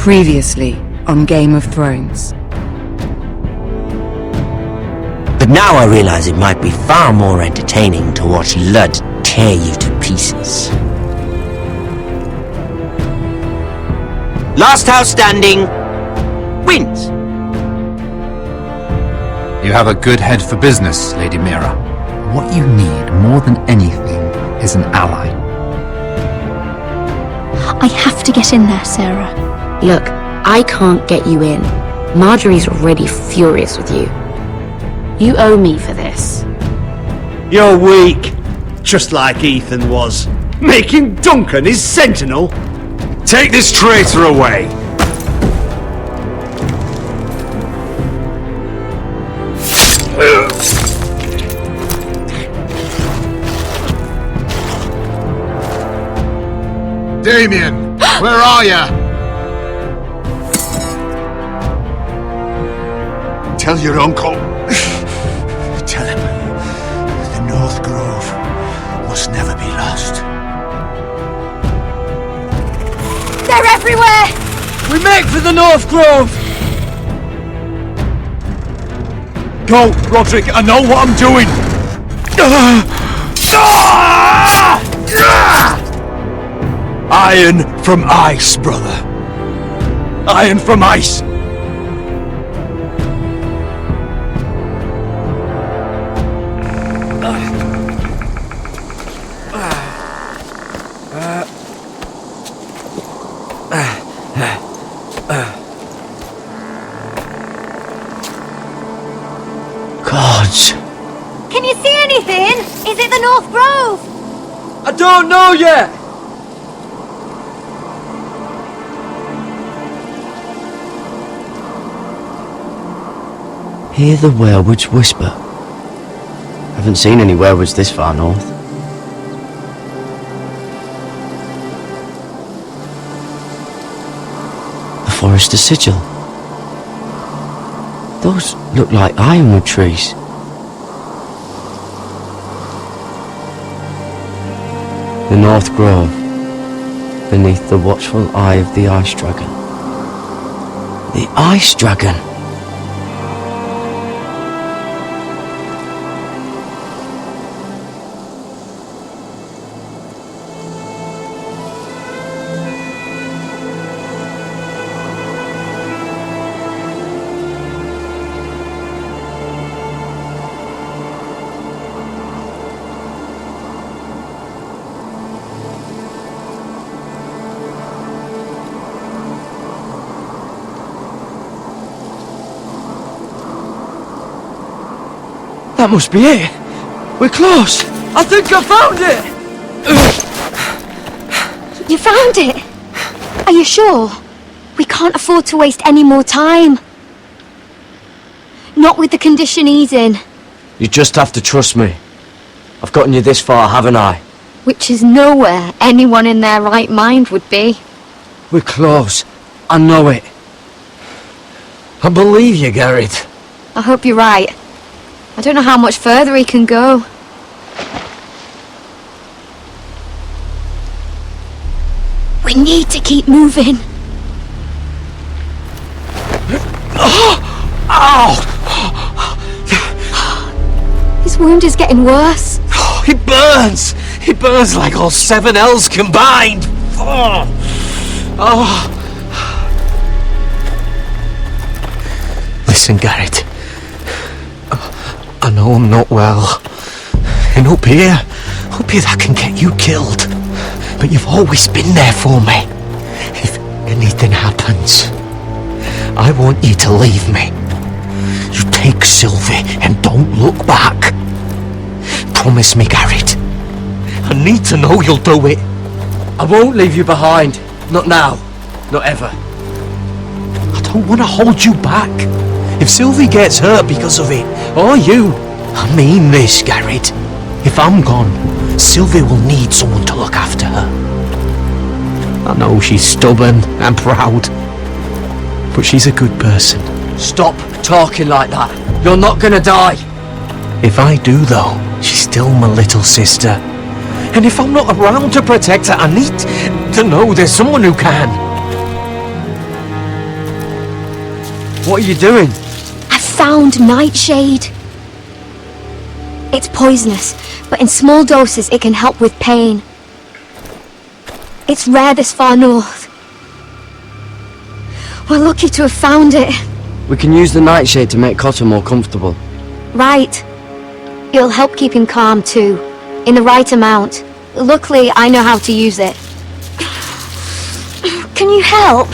Previously on Game of Thrones. But now I realize it might be far more entertaining to watch Ludd tear you to pieces. Last house standing wins. You have a good head for business, Lady Mira. What you need more than anything is an ally. I have to get in there, Sarah. Look, I can't get you in. Marjorie's already furious with you. You owe me for this. You're weak, just like Ethan was, making Duncan his sentinel. Take this traitor away! Damien, where are you? Tell your uncle. Tell him the North Grove must never be lost. They're everywhere! We make for the North Grove! Go, Roderick, I know what I'm doing! Iron from ice, brother. Iron from ice. Gods. Can you see anything? Is it the North Grove? I don't know yet! Hear the werewoods whisper. Haven't seen any werewoods this far north. The Forrester sigil. Those look like Ironwood trees. The North Grove, beneath the watchful eye of the Ice Dragon. The Ice Dragon! That must be it! We're close! I think I found it! You found it? Are you sure? We can't afford to waste any more time. Not with the condition he's in. You just have to trust me. I've gotten you this far, haven't I? Which is nowhere anyone in their right mind would be. We're close. I know it. I believe you, Garrett. I hope you're right. I don't know how much further he can go. We need to keep moving. His wound is getting worse. He burns! He burns like all 7 L's combined! Listen, Garrett. I know I'm not well. And up here that can get you killed. But you've always been there for me. If anything happens, I want you to leave me. You take Sylvie and don't look back. Promise me, Garrett. I need to know you'll do it. I won't leave you behind. Not now. Not ever. I don't want to hold you back. If Sylvie gets hurt because of it, or you, I mean this, Garrett. If I'm gone, Sylvie will need someone to look after her. I know she's stubborn and proud, but she's a good person. Stop talking like that. You're not gonna die. If I do, though, she's still my little sister. And if I'm not around to protect her, I need to know there's someone who can. What are you doing? I found nightshade. It's poisonous, but in small doses it can help with pain. It's rare this far north. We're lucky to have found it. We can use the nightshade to make Cotter more comfortable. Right. It'll help keep him calm too, in the right amount. Luckily, I know how to use it. Can you help?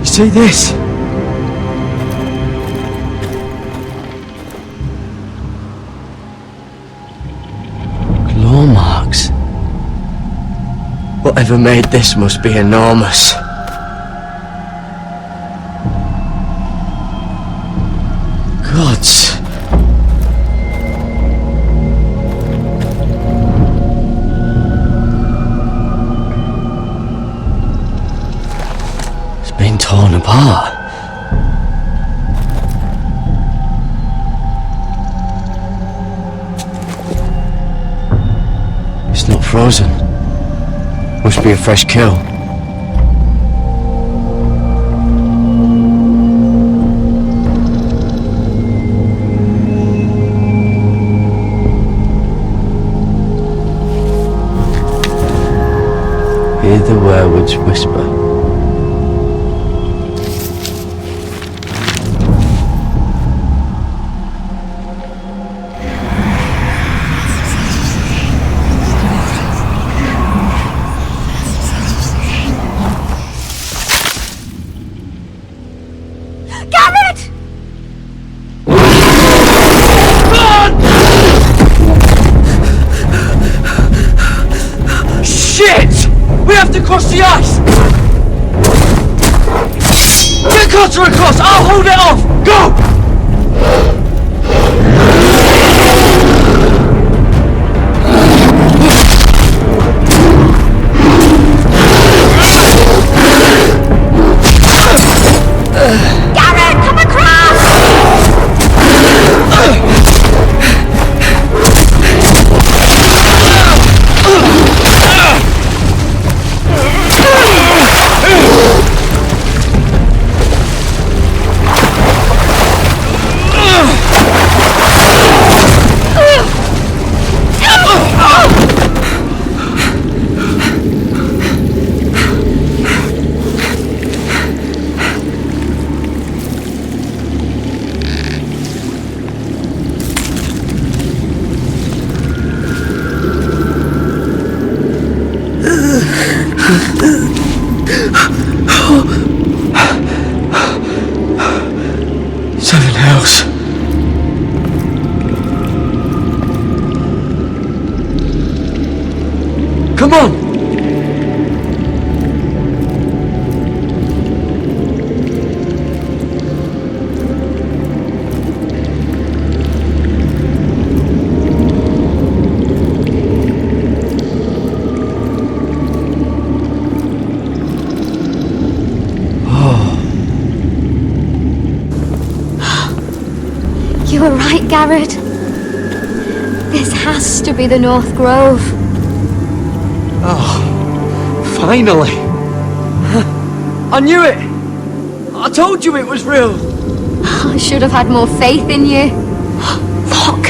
You see this? Claw marks. Whatever made this must be enormous. Gods. It's been torn apart. It's not frozen. Must be a fresh kill. Hear the werewolves whisper. We have to cross the ice! Get Cotter across! I'll hold it off! Go! Garrett, come across! Seven hells. Come on! You were right, Garrett. This has to be the North Grove. Oh, finally! I knew it! I told you it was real! I should have had more faith in you. Look!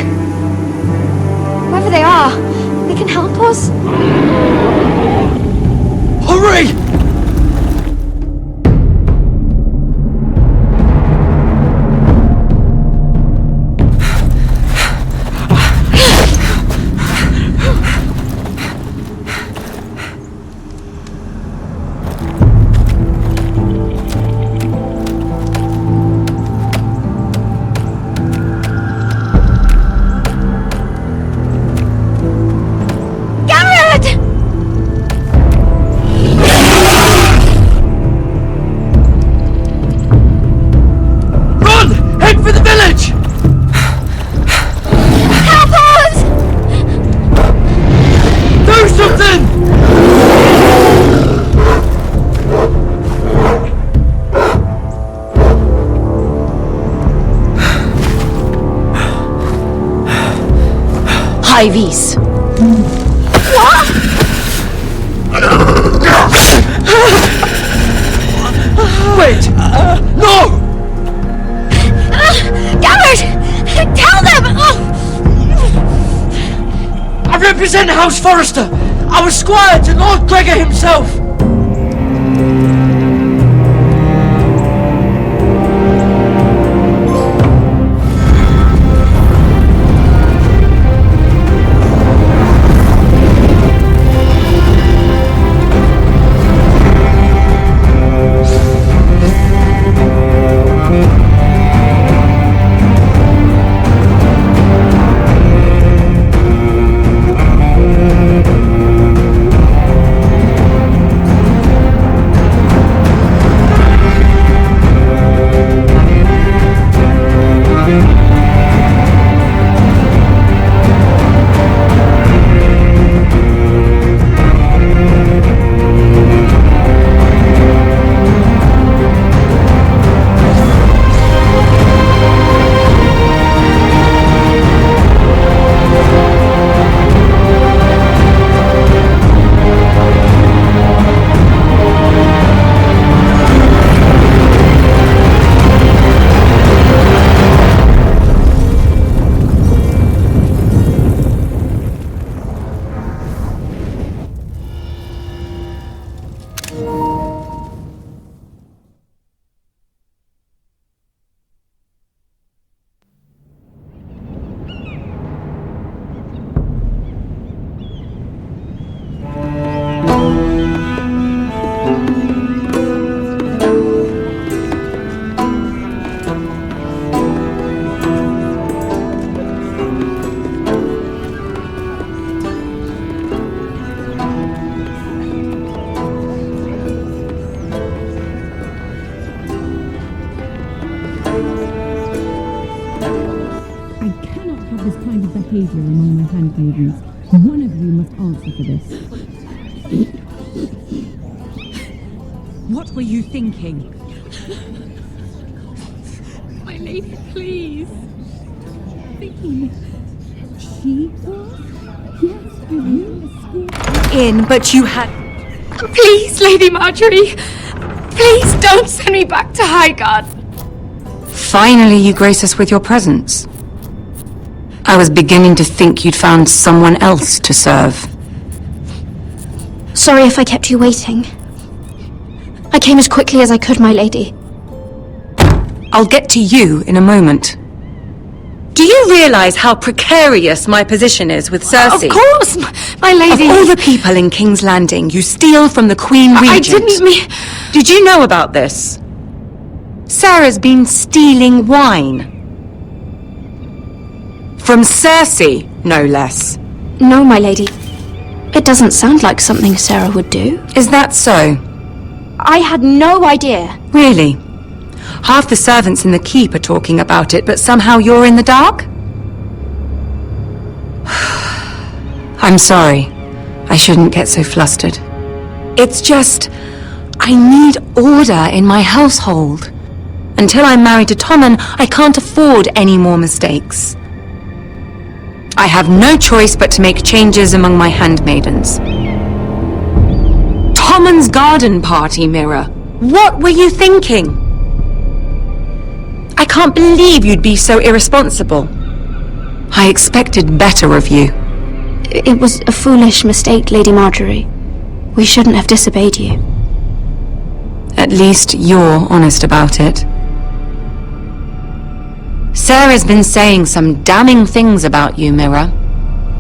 Whoever they are, they can help us. Hurry! Garrett! high vis. Wait! No! Garrett! Tell them! I represent House Forrester! I was squire to Lord Gregor himself! behavior among my handmaidens. One of you must answer for this. What were you thinking? My lady, please. Thinking she was? Yes, for you, In, but you had... Please, Lady Marjorie. Please don't send me back to Highgarden. Finally, you grace us with your presence. I was beginning to think you'd found someone else to serve. Sorry if I kept you waiting. I came as quickly as I could, my lady. I'll get to you in a moment. Do you realize how precarious my position is with Cersei? Of course, my lady. Of all the people in King's Landing, you steal from the Queen Regent. I didn't mean... Did you know about this? Sarah's been stealing wine. From Cersei, no less. No, my lady. It doesn't sound like something Sarah would do. Is that so? I had no idea. Really? Half the servants in the keep are talking about it, but somehow you're in the dark? I'm sorry. I shouldn't get so flustered. It's just... I need order in my household. Until I'm married to Tommen, I can't afford any more mistakes. I have no choice but to make changes among my handmaidens. Tommen's garden party, Mira. What were you thinking? I can't believe you'd be so irresponsible. I expected better of you. It was a foolish mistake, Lady Marjorie. We shouldn't have disobeyed you. At least you're honest about it. Sarah's been saying some damning things about you, Mira.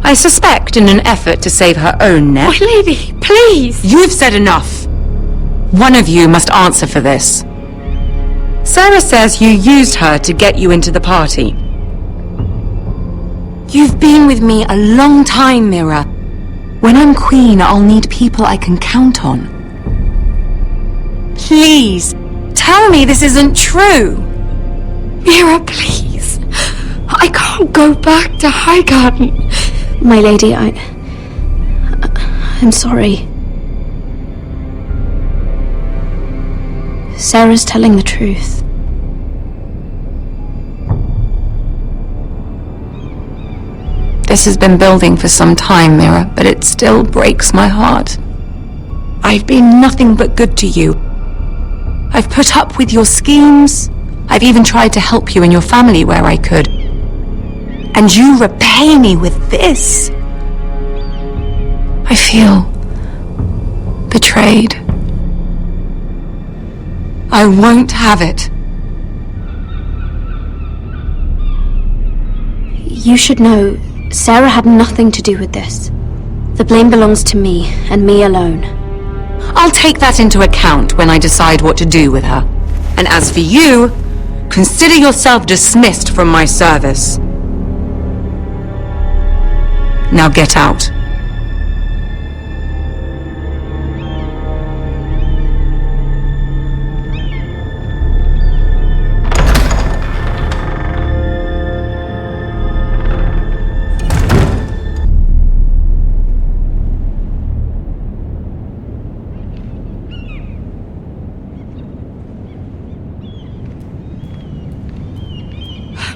I suspect in an effort to save her own neck. My lady, please! You've said enough. One of you must answer for this. Sarah says you used her to get you into the party. You've been with me a long time, Mira. When I'm queen, I'll need people I can count on. Please, tell me this isn't true. Mira, please. I can't go back to Highgarden. My lady, I'm sorry. Sarah's telling the truth. This has been building for some time, Mira, but it still breaks my heart. I've been nothing but good to you. I've put up with your schemes. I've even tried to help you and your family where I could. And you repay me with this? I feel betrayed. I won't have it. You should know, Sarah had nothing to do with this. The blame belongs to me, and me alone. I'll take that into account when I decide what to do with her. And as for you, consider yourself dismissed from my service. Now get out.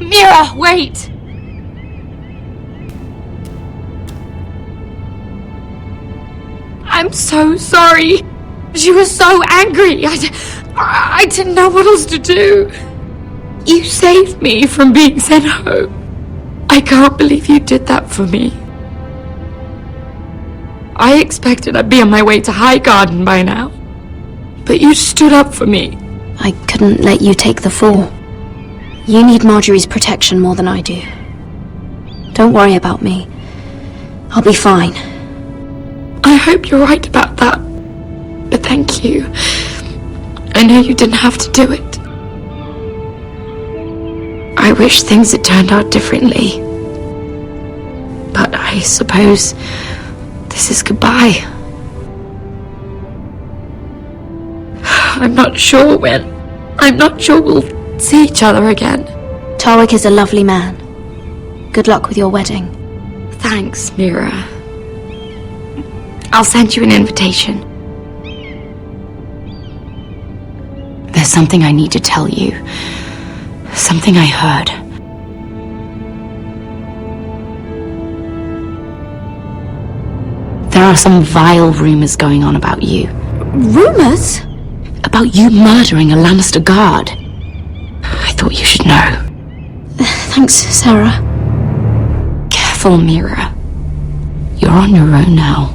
Mira, wait! I'm so sorry. She was so angry. I didn't know what else to do. You saved me from being sent home. I can't believe you did that for me. I expected I'd be on my way to Highgarden by now. But you stood up for me. I couldn't let you take the fall. You need Marjorie's protection more than I do. Don't worry about me. I'll be fine. I hope you're right about that. But thank you. I know you didn't have to do it. I wish things had turned out differently. But I suppose this is goodbye. I'm not sure when. I'm not sure we'll see each other again. Tarwick is a lovely man. Good luck with your wedding. Thanks, Mira. I'll send you an invitation. There's something I need to tell you. Something I heard. There are some vile rumors going on about you. Rumors? About you murdering a Lannister guard. I thought you should know. Thanks, Sarah. Careful, Mira. You're on your own now.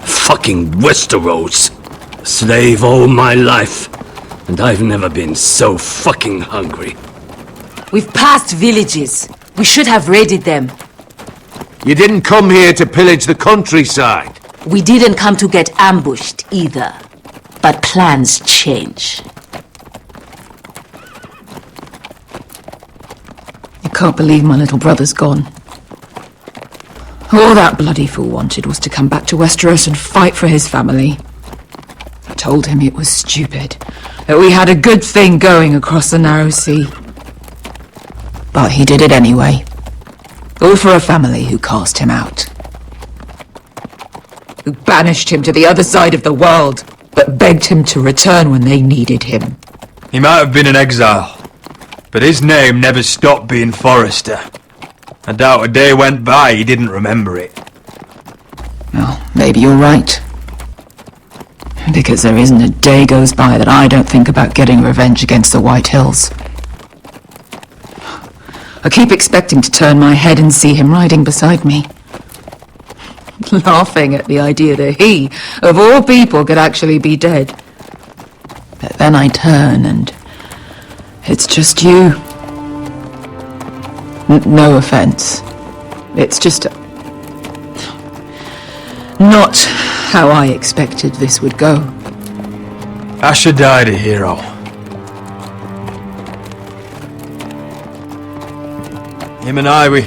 Fucking Westeros. Slave all my life, and I've never been so fucking hungry. We've passed villages. We should have raided them. You didn't come here to pillage the countryside. We didn't come to get ambushed either. But plans change. I can't believe my little brother's gone. All that bloody fool wanted was to come back to Westeros and fight for his family. I told him it was stupid, that we had a good thing going across the narrow sea. But he did it anyway. All for a family who cast him out. Who banished him to the other side of the world, but begged him to return when they needed him. He might have been an exile, but his name never stopped being Forrester. I doubt a day went by he didn't remember it. Well, maybe you're right. Because there isn't a day goes by that I don't think about getting revenge against the White Hills. I keep expecting to turn my head and see him riding beside me. Laughing at the idea that he, of all people, could actually be dead. But then I turn and It's just you. No offense. It's just... not how I expected this would go. Asher died a hero. Him and I, we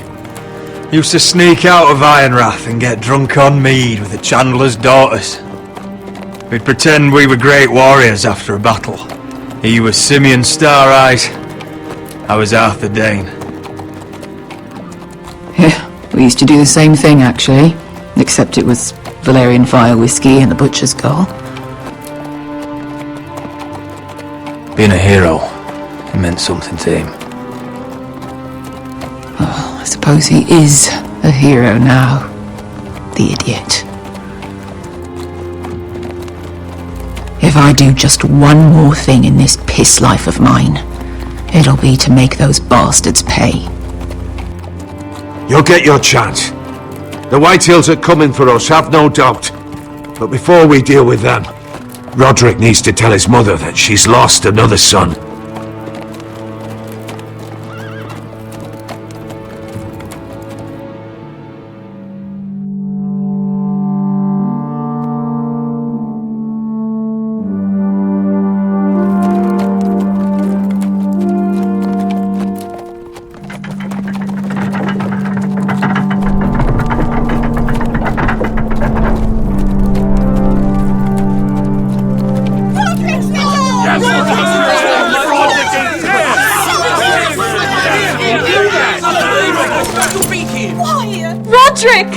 used to sneak out of Ironrath and get drunk on mead with the Chandler's daughters. We'd pretend we were great warriors after a battle. He was Simeon Star-Eyes. I was Arthur Dane. Yeah, we used to do the same thing, actually. Except it was Valerian fire whiskey and the butcher's skull. Being a hero, it meant something to him. Oh, I suppose he is a hero now. The idiot. If I do just one more thing in this piss life of mine, it'll be to make those bastards pay. You'll get your chance. The Whitehills are coming for us, have no doubt. But before we deal with them, Roderick needs to tell his mother that she's lost another son. Roderick!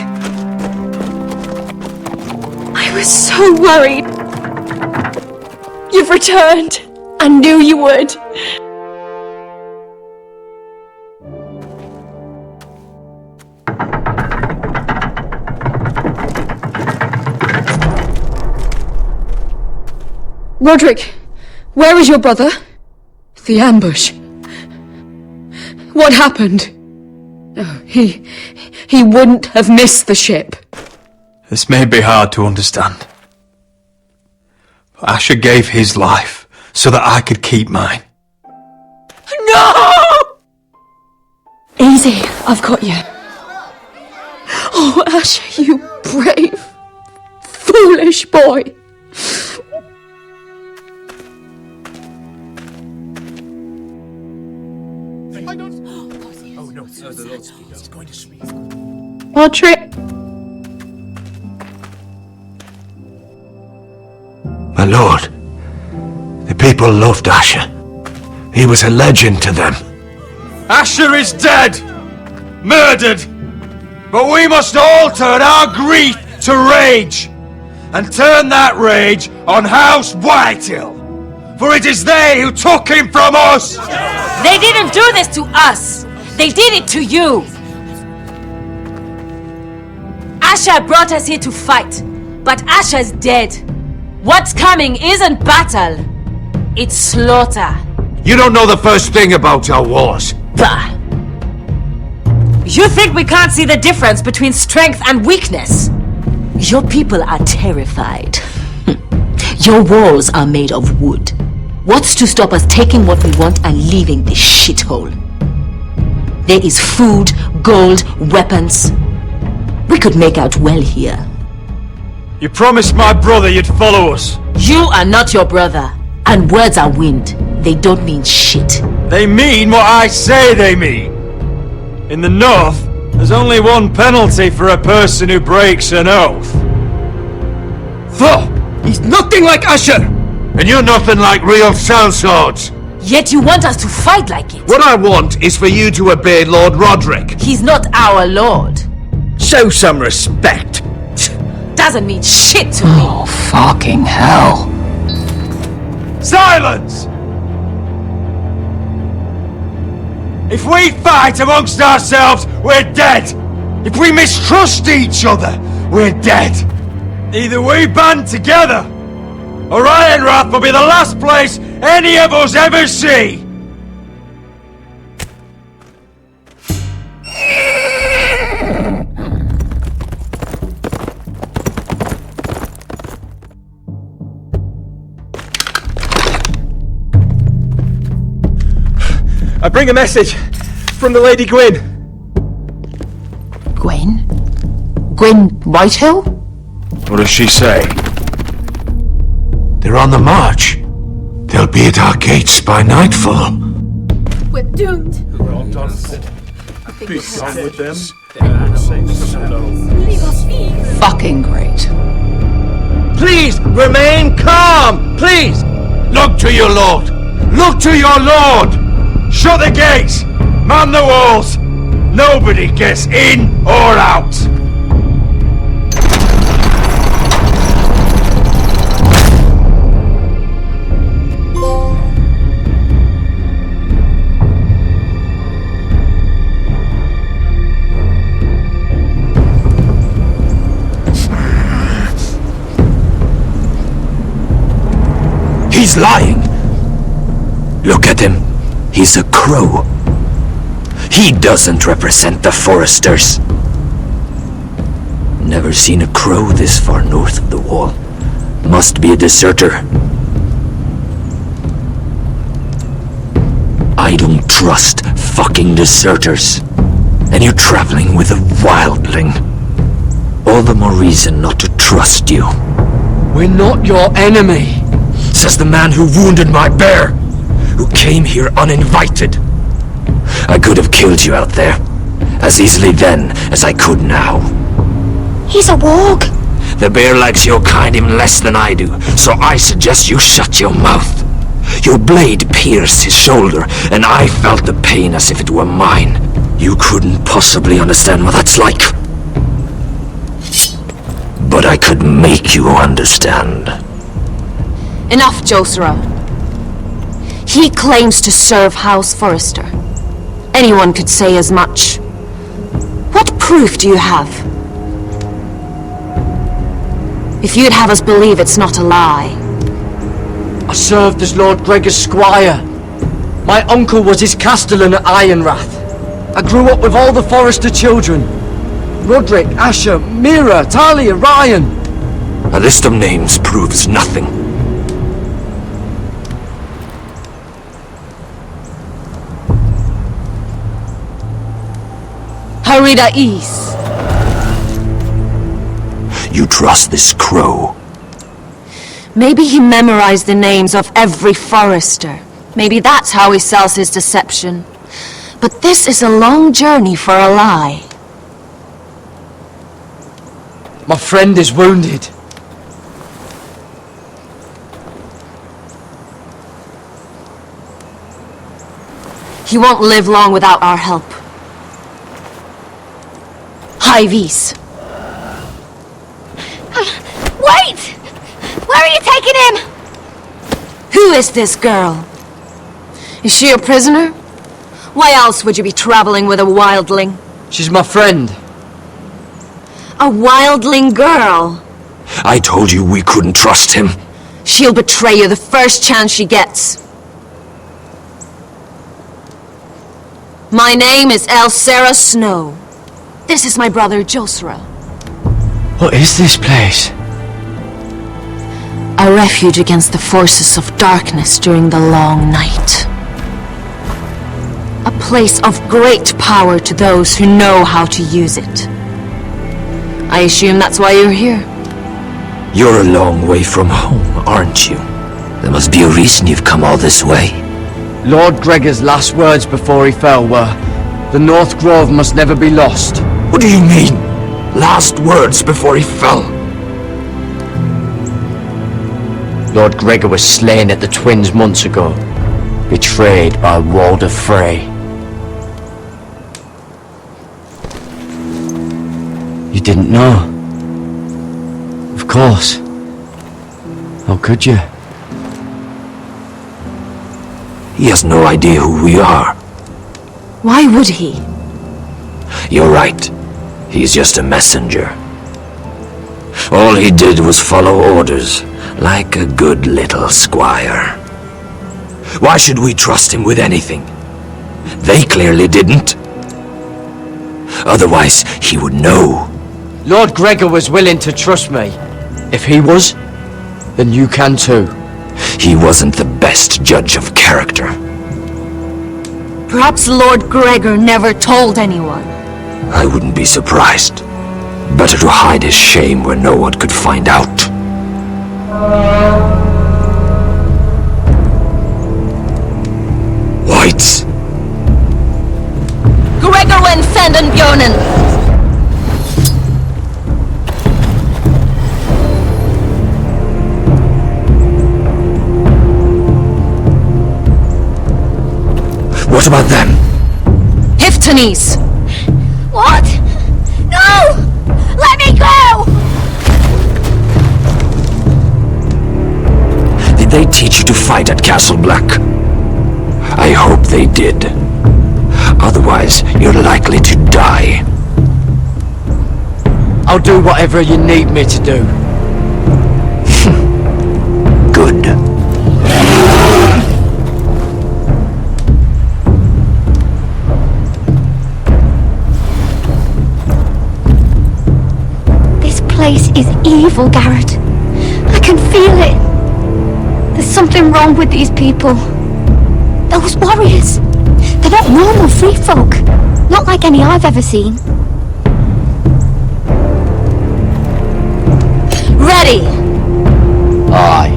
I was so worried. You've returned. I knew you would. Roderick, where is your brother? The ambush. What happened? Oh, he wouldn't have missed the ship. This may be hard to understand. But Asher gave his life so that I could keep mine. No! Easy, I've got you. Oh, Asher, you brave, foolish boy. Roderick. My lord, the people loved Asher. He was a legend to them. Asher is dead! Murdered! But we must all turn our grief to rage! And turn that rage on House Whitehill! For it is they who took him from us! They didn't do this to us! They did it to you! Asher brought us here to fight, but Asher's dead. What's coming isn't battle, it's slaughter. You don't know the first thing about our wars. Bah! You think we can't see the difference between strength and weakness? Your people are terrified. Your walls are made of wood. What's to stop us taking what we want and leaving this shithole? There is food, gold, weapons. We could make out well here. You promised my brother you'd follow us. You are not your brother. And words are wind. They don't mean shit. They mean what I say they mean. In the North, there's only one penalty for a person who breaks an oath. He's nothing like Asher! And you're nothing like real sellswords. Yet you want us to fight like it. What I want is for you to obey Lord Roderick. He's not our lord. Show some respect. Doesn't mean shit to me. Oh, fucking hell. Silence! If we fight amongst ourselves, we're dead. If we mistrust each other, we're dead. Either we band together, or Ironrath will be the last place any of us ever see. I bring a message from the Lady Gwyn. Gwyn? Gwyn Whitehill? What does she say? They're on the march. They'll be at our gates by nightfall. We're doomed. Be done with them. Leave us be. Fucking great. Please, remain calm! Please! Look to your lord! Look to your lord! Shut the gates! Man the walls! Nobody gets in or out! He's lying. Look at him. He's a crow. He doesn't represent the Forresters. Never seen a crow this far north of the wall. Must be a deserter. I don't trust fucking deserters. And you're traveling with a wildling. All the more reason not to trust you. We're not your enemy. Says the man who wounded my bear, who came here uninvited. I could have killed you out there, as easily then as I could now. He's a warg. The bear likes your kind even less than I do, so I suggest you shut your mouth. Your blade pierced his shoulder, and I felt the pain as if it were mine. You couldn't possibly understand what that's like. But I could make you understand. Enough, Josera. He claims to serve House Forrester. Anyone could say as much. What proof do you have? If you'd have us believe it's not a lie. I served as Lord Gregor's squire. My uncle was his castellan at Ironrath. I grew up with all the Forrester children. Roderick, Asher, Mira, Talia, Ryan. A list of names proves nothing. Harida East. You trust this crow? Maybe he memorized the names of every Forrester. Maybe that's how he sells his deception. But this is a long journey for a lie. My friend is wounded. He won't live long without our help. Hyvis. Wait! Where are you taking him? Who is this girl? Is she a prisoner? Why else would you be traveling with a wildling? She's my friend. A wildling girl? I told you we couldn't trust him. She'll betray you the first chance she gets. My name is Elsera Snow. This is my brother Josera. What is this place? A refuge against the forces of darkness during the long night. A place of great power to those who know how to use it. I assume that's why you're here. You're a long way from home, aren't you? There must be a reason you've come all this way. Lord Gregor's last words before he fell were, "The North Grove must never be lost." What do you mean? Last words before he fell? Lord Gregor was slain at the Twins months ago, betrayed by Walder Frey. You didn't know? Of course. How could you? He has no idea who we are. Why would he? You're right. He's just a messenger. All he did was follow orders, like a good little squire. Why should we trust him with anything? They clearly didn't. Otherwise, he would know. Lord Gregor was willing to trust me. If he was, then you can too. He wasn't the best judge of character. Perhaps Lord Gregor never told anyone. I wouldn't be surprised. Better to hide his shame where no one could find out. Whites! Gregor and Fenden Bjornen! What about them? Hiftanes! What? No! Let me go! Did they teach you to fight at Castle Black? I hope they did. Otherwise, you're likely to die. I'll do whatever you need me to do. Good. This place is evil, Garrett. I can feel it. There's something wrong with these people. Those warriors. They're not normal free folk. Not like any I've ever seen. Ready! Aye.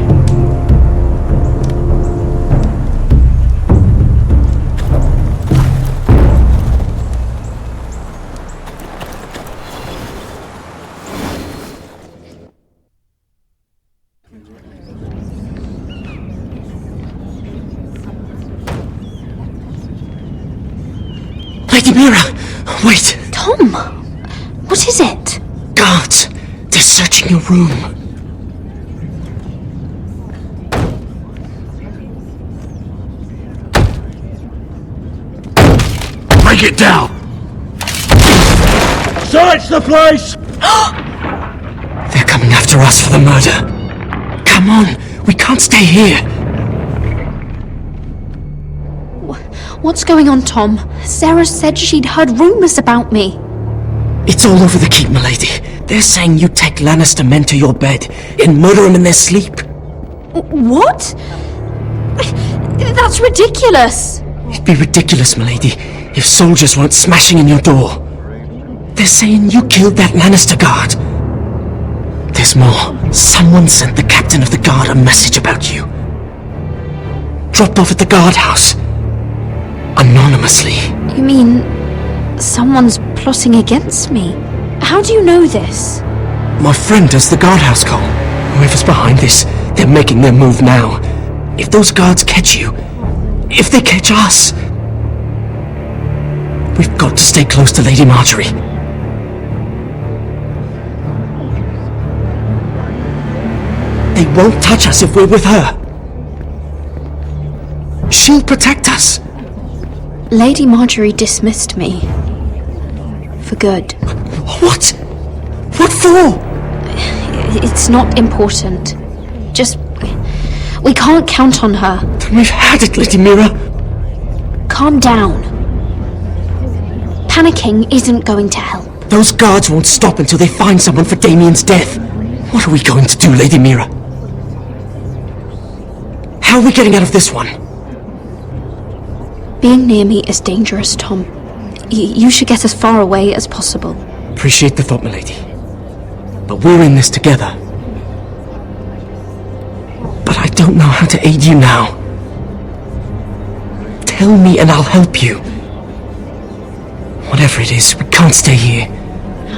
Lady Mira! Wait! Tom! What is it? Guards! They're searching your room. Break it down! Search the place! They're coming after us for the murder. Come on, we can't stay here. What's going on, Tom? Sarah said she'd heard rumors about me. It's all over the keep, milady. They're saying you take Lannister men to your bed and murder them in their sleep. What? That's ridiculous. It'd be ridiculous, milady, if soldiers weren't smashing in your door. They're saying you killed that Lannister guard. There's more. Someone sent the captain of the guard a message about you. Dropped off at the guardhouse. Anonymously. You mean someone's plotting against me? How do you know this? My friend does the guardhouse call. Whoever's behind this, they're making their move now. If those guards catch you, if they catch us, we've got to stay close to Lady Marjorie. They won't touch us if we're with her. She'll protect us. Lady Marjorie dismissed me. For good. What? What for? It's not important. Just... we can't count on her. Then we've had it, Lady Mira. Calm down. Panicking isn't going to help. Those guards won't stop until they find someone for Damien's death. What are we going to do, Lady Mira? How are we getting out of this one? Being near me is dangerous, Tom. You should get as far away as possible. Appreciate the thought, milady. But we're in this together. But I don't know how to aid you now. Tell me and I'll help you. Whatever it is, we can't stay here.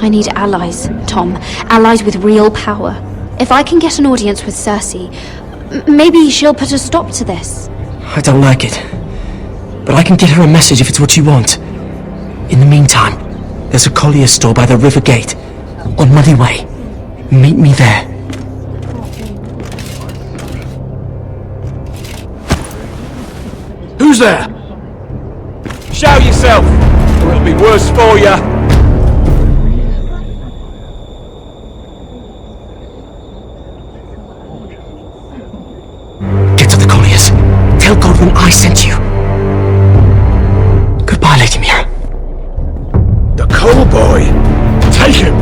I need allies, Tom. Allies with real power. If I can get an audience with Cersei, maybe she'll put a stop to this. I don't like it. But I can get her a message if it's what you want. In the meantime, there's a collier's store by the river gate. On Muddy Way. Meet me there. Who's there? Show yourself, or it'll be worse for you. Get to the colliers. Tell Godwin I sent you. Goodbye, Lady Mira. The coal boy! Take him!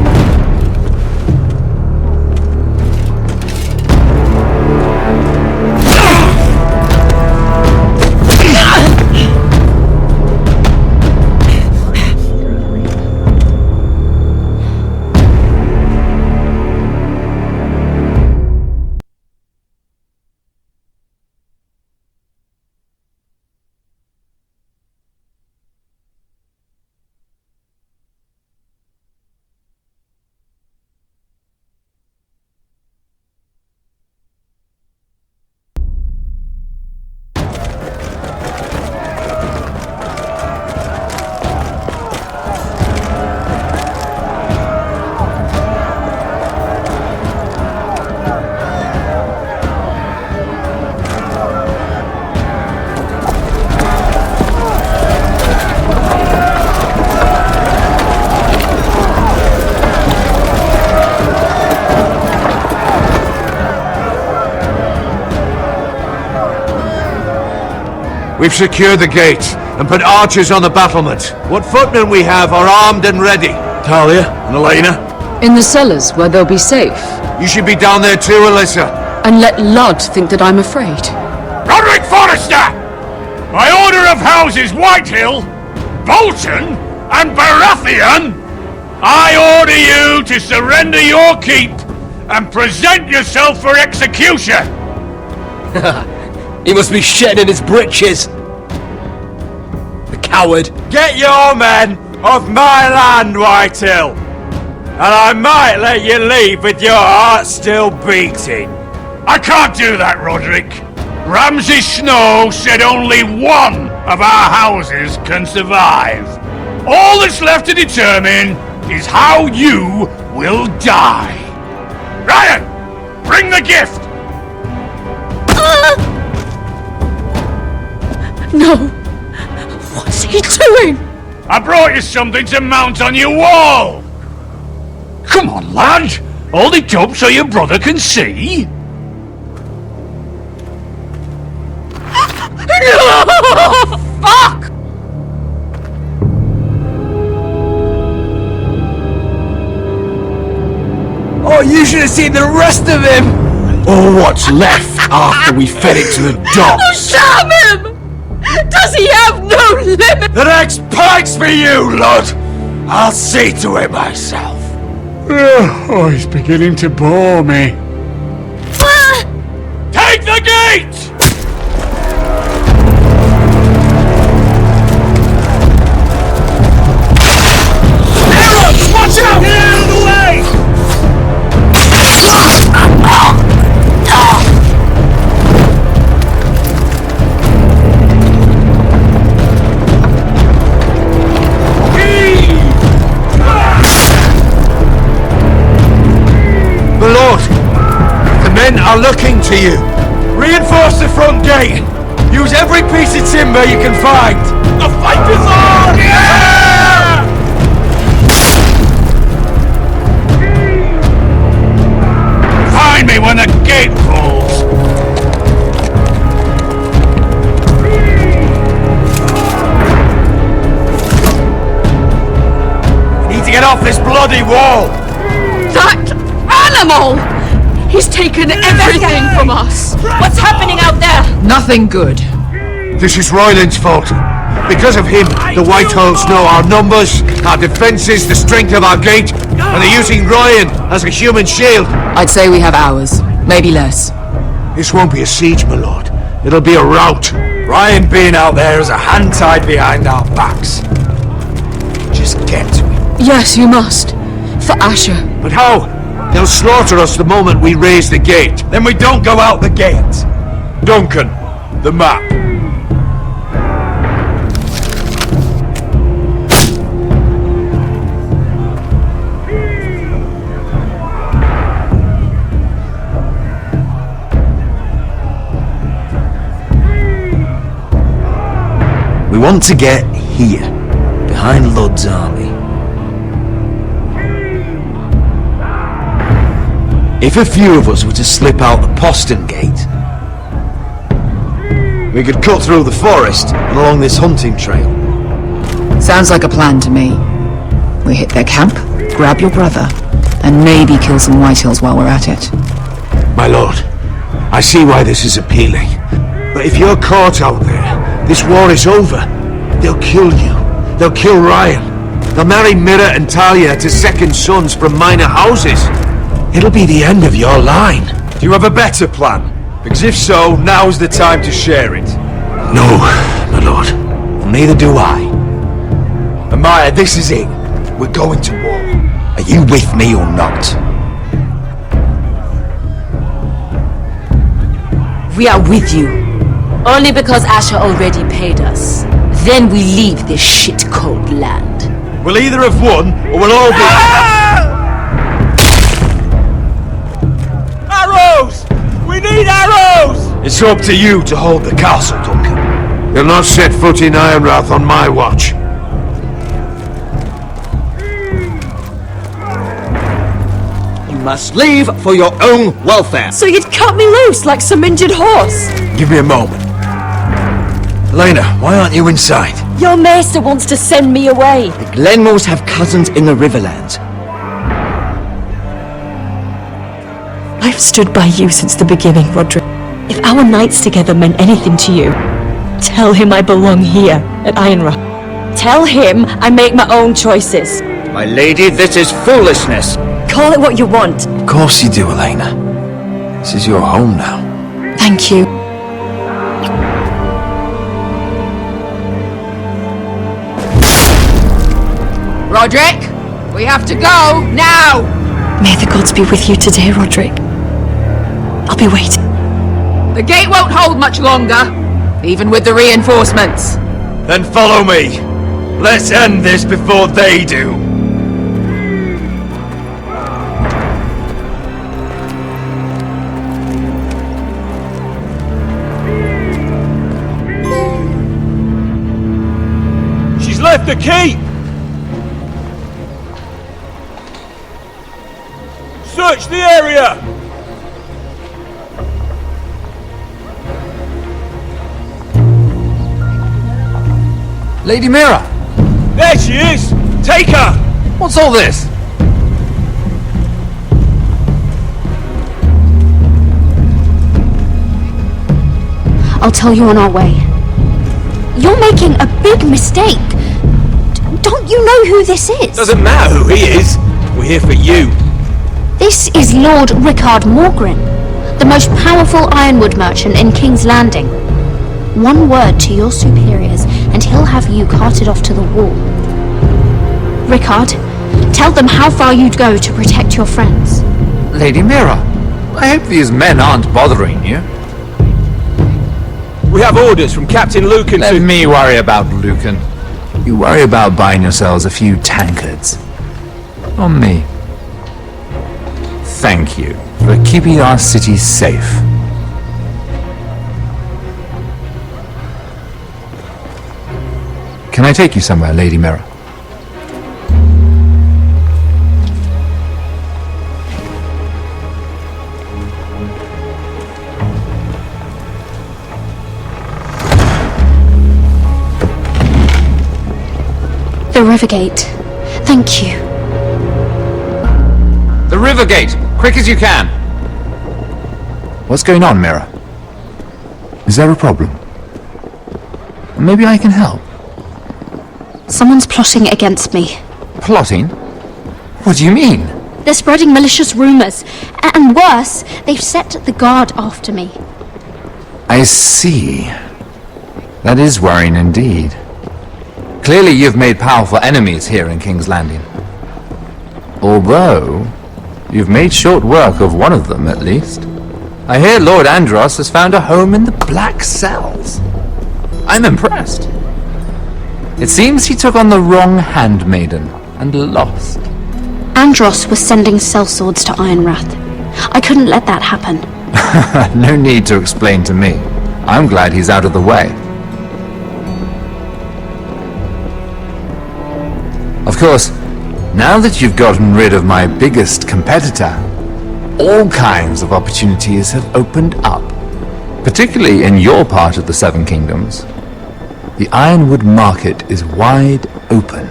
We've secured the gate and put archers on the battlement. What footmen we have are armed and ready. Talia and Elena? In the cellars, where they'll be safe. You should be down there too, Alyssa. And let Lud think that I'm afraid. Roderick Forrester! By order of Houses Whitehill, Bolton, and Baratheon, I order you to surrender your keep and present yourself for execution! He must be shitting in his britches. The coward. Get your men off my land, Whitehill! And I might let you leave with your heart still beating. I can't do that, Roderick. Ramsay Snow said only one of our houses can survive. All that's left to determine is how you will die. Ryan, bring the gift! No! What's he doing? I brought you something to mount on your wall! Come on, lad! Hold it up so your brother can see! No! Fuck! Oh, you should have seen the rest of him! Or what's left after we fed it to the dogs. Damn him! Does he have no limit? The next pike's for you, Lud! I'll see to it myself. Oh, he's beginning to bore me. Take the gate! Arrows! Watch out! Get out of the way! My lord, the men are looking to you. Reinforce the front gate! Use every piece of timber you can find! The fight is on! Yeah! Find me when the gate falls! We need to get off this bloody wall! That animal! He's taken everything from us! What's happening out there? Nothing good. This is Royland's fault. Because of him, the Whitehills know our numbers, our defences, the strength of our gate, and they're using Ryan as a human shield. I'd say we have hours, maybe less. This won't be a siege, my lord. It'll be a rout. Ryan being out there is a hand tied behind our backs. Just get to him. Yes, you must. For Asher. But how? They'll slaughter us the moment we raise the gate. Then we don't go out the gate. Duncan, the map. We want to get here, behind Lud's army. If a few of us were to slip out the postern gate, we could cut through the forest and along this hunting trail. Sounds like a plan to me. We hit their camp, grab your brother, and maybe kill some Whitehills while we're at it. My lord, I see why this is appealing. But if you're caught out there, this war is over. They'll kill you. They'll kill Ryan. They'll marry Mira and Talia to second sons from minor houses. It'll be the end of your line. Do you have a better plan? Because if so, now's the time to share it. No, my lord. Well, neither do I. Amaya, this is it. We're going to war. Are you with me or not? We are with you. Only because Asher already paid us. Then we leave this shit-cold land. We'll either have won, or we'll all be... Arrows! We need arrows! It's up to you to hold the castle, Duncan. They'll not set foot in Ironrath on my watch. You must leave for your own welfare. So you'd cut me loose like some injured horse? Give me a moment. Elena, why aren't you inside? Your maester wants to send me away. The Glenmores have cousins in the Riverlands. I've stood by you since the beginning, Roderick. If our nights together meant anything to you, tell him I belong here at Ironrath. Tell him I make my own choices. My lady, this is foolishness. Call it what you want. Of course you do, Elena. This is your home now. Thank you. Roderick, we have to go, now! May the gods be with you today, Roderick. I'll be waiting. The gate won't hold much longer, even with the reinforcements. Then follow me. Let's end this before they do. She's left the keep! Search the area! Lady Mira! There she is! Take her! What's all this? I'll tell you on our way. You're making a big mistake. Don't you know who this is? Doesn't matter who he is. We're here for you. This is Lord Rickard Morgren, the most powerful Ironwood merchant in King's Landing. One word to your superiors, and he'll have you carted off to the wall. Rickard, tell them how far you'd go to protect your friends. Lady Mira, I hope these men aren't bothering you. We have orders from Captain Lucan Let to... me worry about Lucan. You worry about buying yourselves a few tankards. On me. Thank you for keeping our city safe. Can I take you somewhere, Lady Mira? The Rivergate. Thank you. The Rivergate! Quick as you can! What's going on, Mira? Is there a problem? Maybe I can help. Someone's plotting against me. Plotting? What do you mean? They're spreading malicious rumors. And worse, they've set the guard after me. I see. That is worrying indeed. Clearly you've made powerful enemies here in King's Landing. Although, you've made short work of one of them, at least. I hear Lord Andros has found a home in the Black Cells. I'm impressed. It seems he took on the wrong handmaiden and lost. Andros was sending sellswords to Ironrath. I couldn't let that happen. No need to explain to me. I'm glad he's out of the way. Of course, now that you've gotten rid of my biggest competitor, all kinds of opportunities have opened up, particularly in your part of the Seven Kingdoms. The Ironwood market is wide open.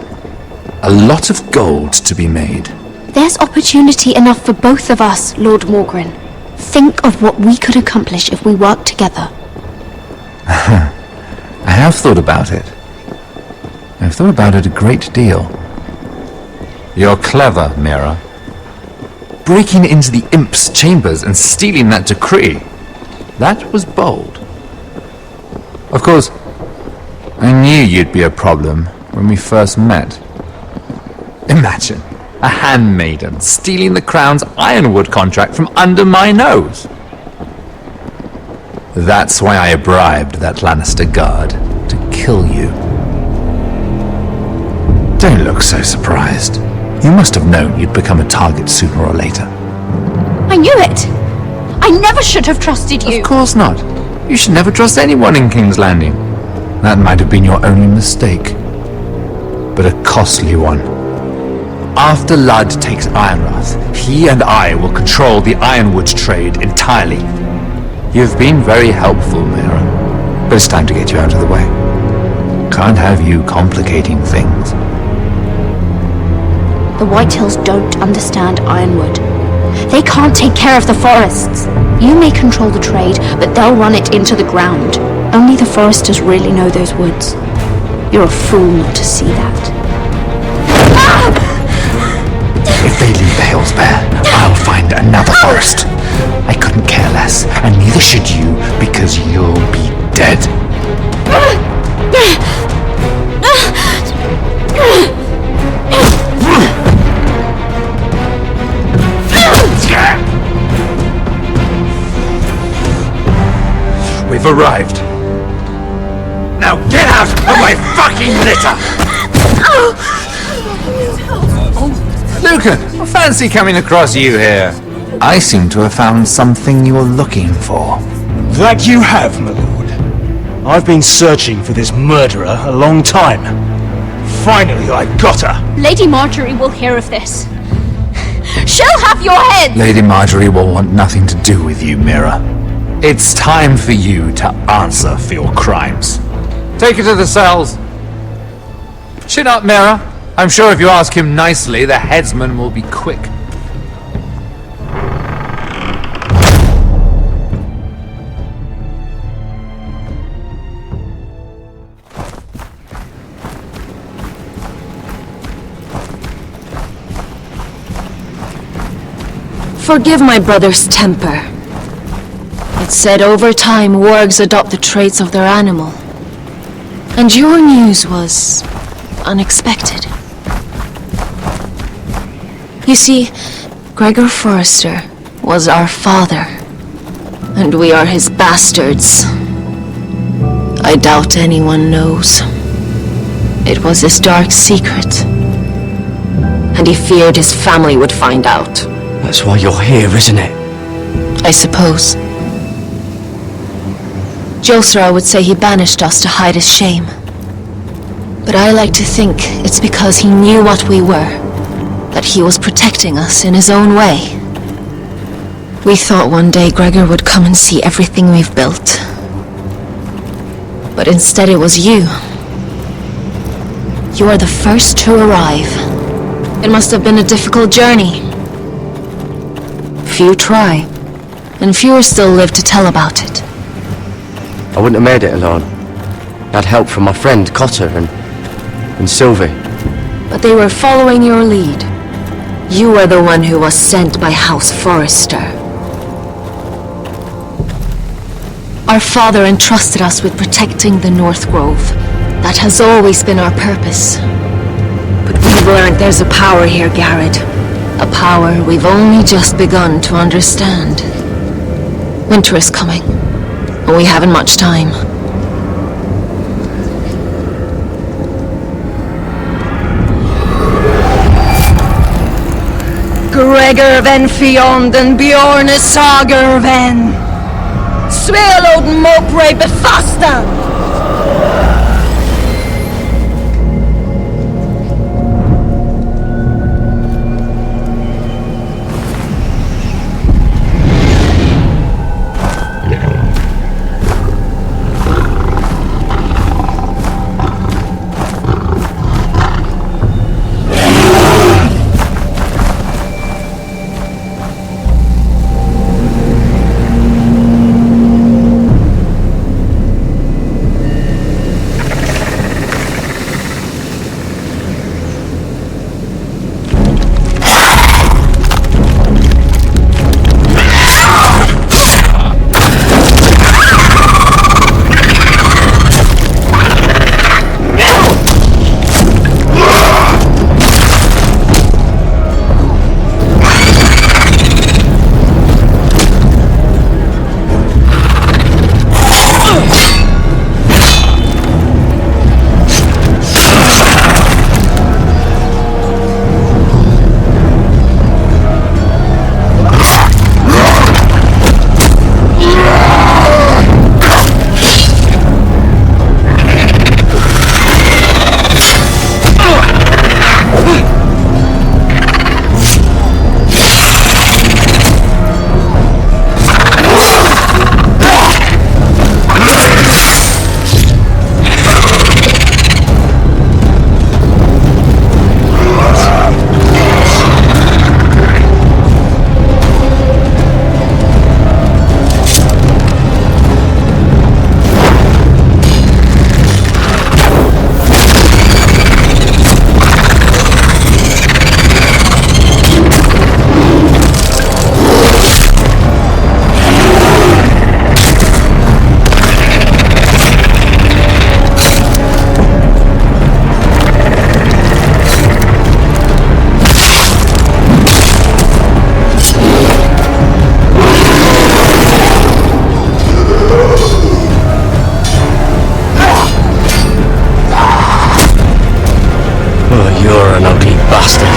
A lot of gold to be made. There's opportunity enough for both of us, Lord Morgren. Think of what we could accomplish if we worked together. I have thought about it. I've thought about it a great deal. You're clever, Mira. Breaking into the Imp's chambers and stealing that decree. That was bold. Of course, I knew you'd be a problem when we first met. Imagine a handmaiden stealing the Crown's Ironwood contract from under my nose. That's why I bribed that Lannister guard to kill you. Don't look so surprised. You must have known you'd become a target sooner or later. I knew it! I never should have trusted you! Of course not. You should never trust anyone in King's Landing. That might have been your only mistake. But a costly one. After Ludd takes Ironrath, he and I will control the Ironwood trade entirely. You've been very helpful, Mira. But it's time to get you out of the way. Can't have you complicating things. The Whitehills don't understand Ironwood. They can't take care of the forests. You may control the trade, but they'll run it into the ground. Only the Foresters really know those woods. You're a fool not to see that. If they leave the hills bare, I'll find another forest. I couldn't care less, and neither should you, because you'll be dead. We've arrived. Now get out of my fucking litter! Lucan, I fancy coming across you here. I seem to have found something you're looking for. That you have, my lord. I've been searching for this murderer a long time. Finally, I got her. Lady Marjorie will hear of this. She'll have your head! Lady Marjorie will want nothing to do with you, Mira. It's time for you to answer for your crimes. Take her to the cells. Chin up, Mira. I'm sure if you ask him nicely, the headsman will be quick. Forgive my brother's temper. It's said over time wargs adopt the traits of their animal. And your news was unexpected. You see, Gregor Forrester was our father, and we are his bastards. I doubt anyone knows. It was his dark secret, and he feared his family would find out. That's why you're here, isn't it? I suppose. Josra would say he banished us to hide his shame. But I like to think it's because he knew what we were, that he was protecting us in his own way. We thought one day Gregor would come and see everything we've built. But instead it was you. You are the first to arrive. It must have been a difficult journey. Few try, and fewer still live to tell about it. I wouldn't have made it alone. I had help from my friend Cotter and Sylvie. But they were following your lead. You were the one who was sent by House Forrester. Our father entrusted us with protecting the North Grove. That has always been our purpose. But we've learned there's a power here, Garrett. A power we've only just begun to understand. Winter is coming, and we haven't much time. Gregor ven Fionden Bjorne Sager ven Swelod Mopre Befastan. You're an ugly bastard.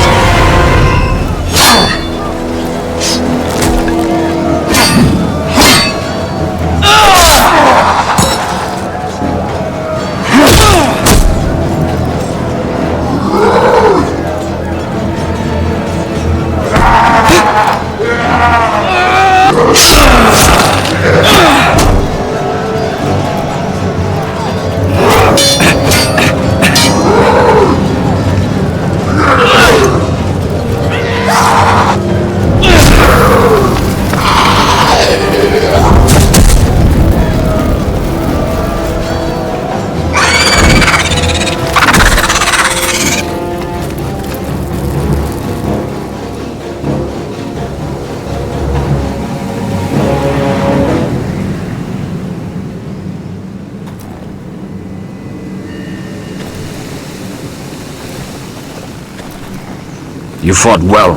You fought well,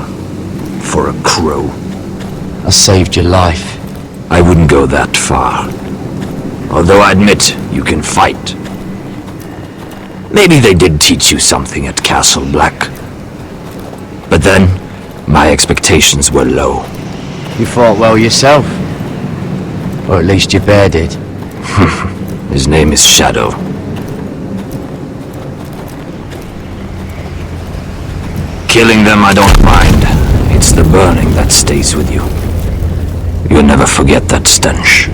for a crow. I saved your life. I wouldn't go that far. Although I admit you can fight. Maybe they did teach you something at Castle Black. But then, my expectations were low. You fought well yourself. Or at least your bear did. His name is Shadow. Killing them I don't mind. It's the burning that stays with you. You'll never forget that stench.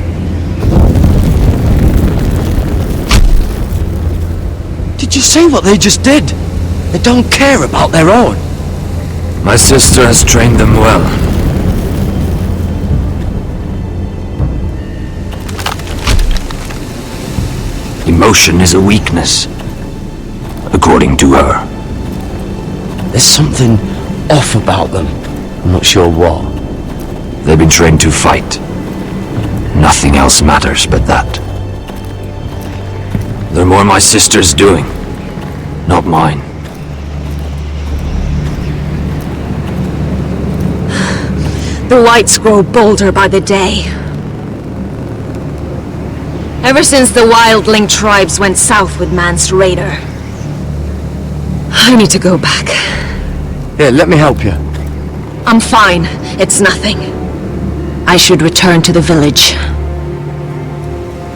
Did you see what they just did? They don't care about their own. My sister has trained them well. Emotion is a weakness, according to her. There's something off about them. I'm not sure what. They've been trained to fight. Nothing else matters but that. They're more my sister's doing, not mine. The whites grow bolder by the day. Ever since the wildling tribes went south with Man's raider. I need to go back. Here, let me help you. I'm fine. It's nothing. I should return to the village.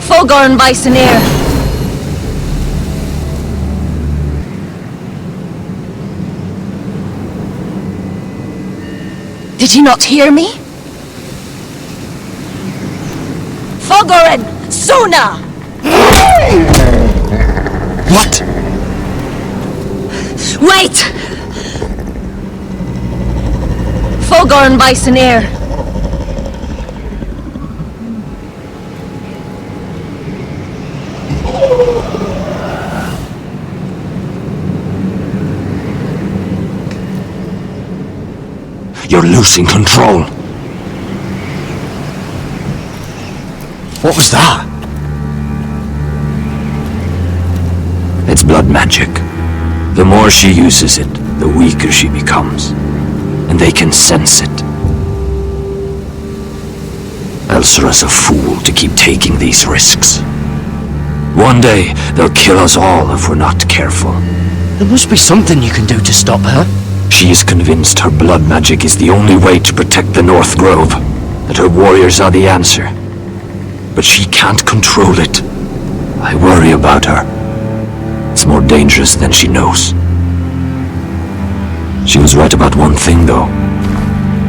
Fulgor and Bisoneer. Did you not hear me? Fulgor and Suna! What? Wait! Fulgor and Bisoneer. You're losing control. What was that? It's blood magic. The more she uses it, the weaker she becomes. And they can sense it. Elsera's a fool to keep taking these risks. One day, they'll kill us all if we're not careful. There must be something you can do to stop her. She is convinced her blood magic is the only way to protect the North Grove, that her warriors are the answer. But she can't control it. I worry about her. It's more dangerous than she knows. She was right about one thing, though.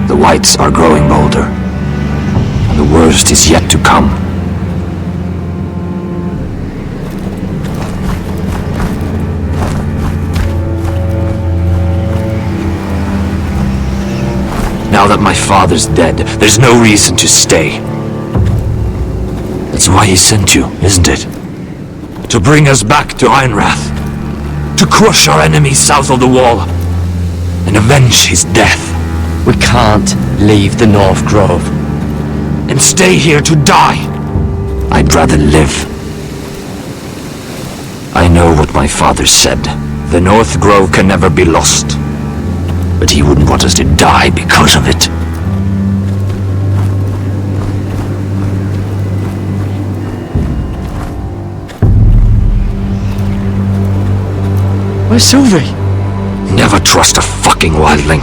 The whites are growing bolder. And the worst is yet to come. Now that my father's dead, there's no reason to stay. That's why he sent you, isn't it? To bring us back to Ironrath. To crush our enemies south of the wall. And avenge his death. We can't leave the North Grove. And stay here to die. I'd rather live. I know what my father said. The North Grove can never be lost. But he wouldn't want us to die because of it. Where's Sylvie? Never trust a fucking wildling.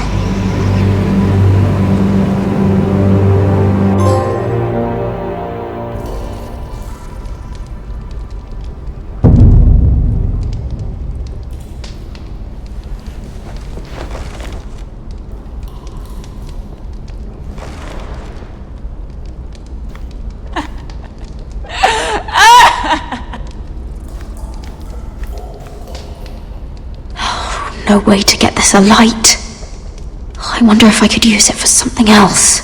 No way to get this alight. I wonder if I could use it for something else.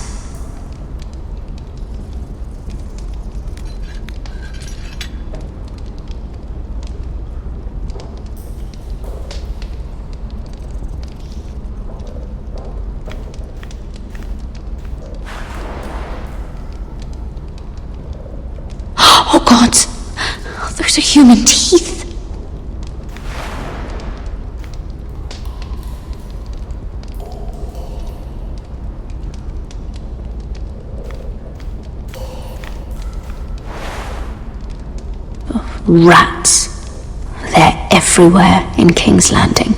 Oh God! Those are human teeth! Rats. They're everywhere in King's Landing.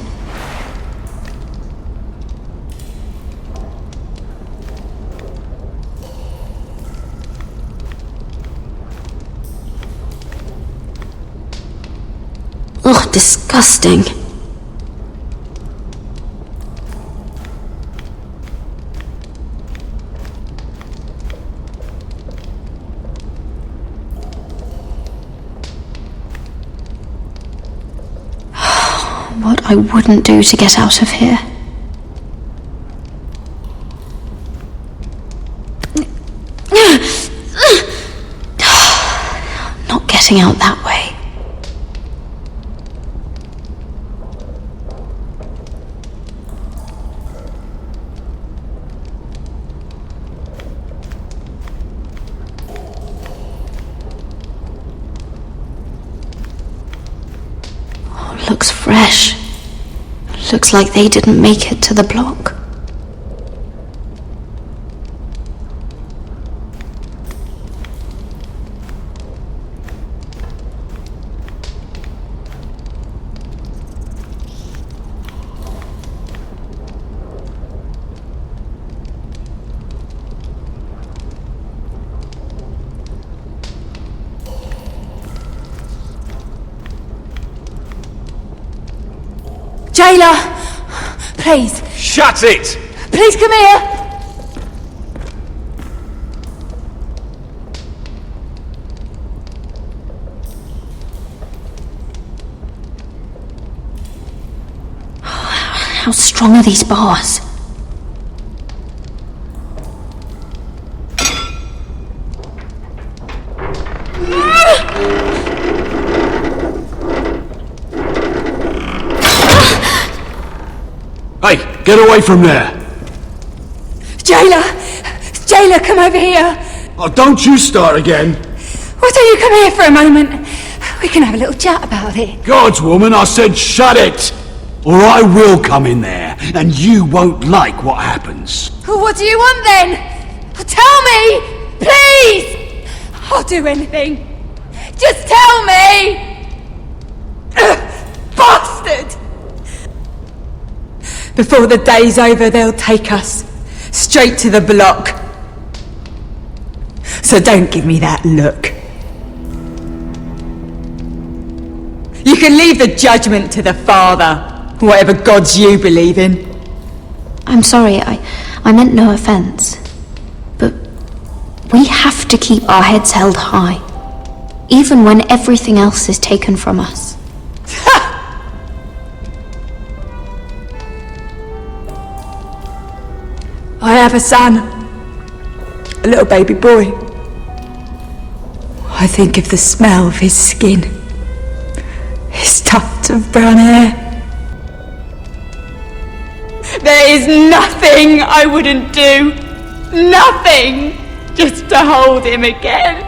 Ugh, disgusting. What I wouldn't do to get out of here. Not getting out that way. Oh, looks fresh. Looks like they didn't make it to the block. Jailer! Please! Shut it! Please come here! How strong are these bars? Hey, get away from there! Jailer! Jailer, come over here! Oh, don't you start again! Why don't you come here for a moment? We can have a little chat about it. God's woman, I said shut it! Or I will come in there, and you won't like what happens. Well, what do you want then? Tell me! Please! I'll do anything. Just tell me! Bastard! Before the day's over, they'll take us straight to the block. So don't give me that look. You can leave the judgment to the Father, whatever gods you believe in. I'm sorry, I meant no offense. But we have to keep our heads held high, even when everything else is taken from us. I have a son, a little baby boy. I think of the smell of his skin, his tufts of brown hair. There is nothing I wouldn't do, nothing, just to hold him again.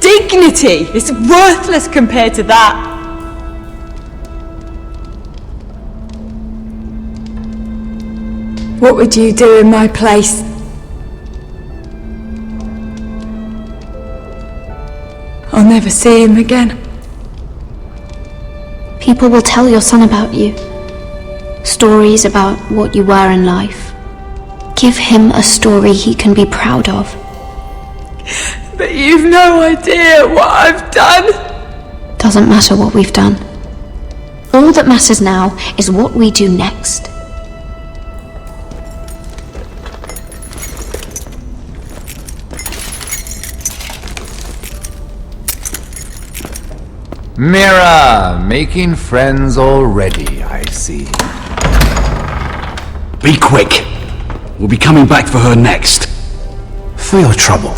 Dignity is worthless compared to that. What would you do in my place? I'll never see him again. People will tell your son about you. Stories about what you were in life. Give him a story he can be proud of. But you've no idea what I've done. Doesn't matter what we've done. All that matters now is what we do next. Mira, making friends already, I see. Be quick. We'll be coming back for her next. For your trouble.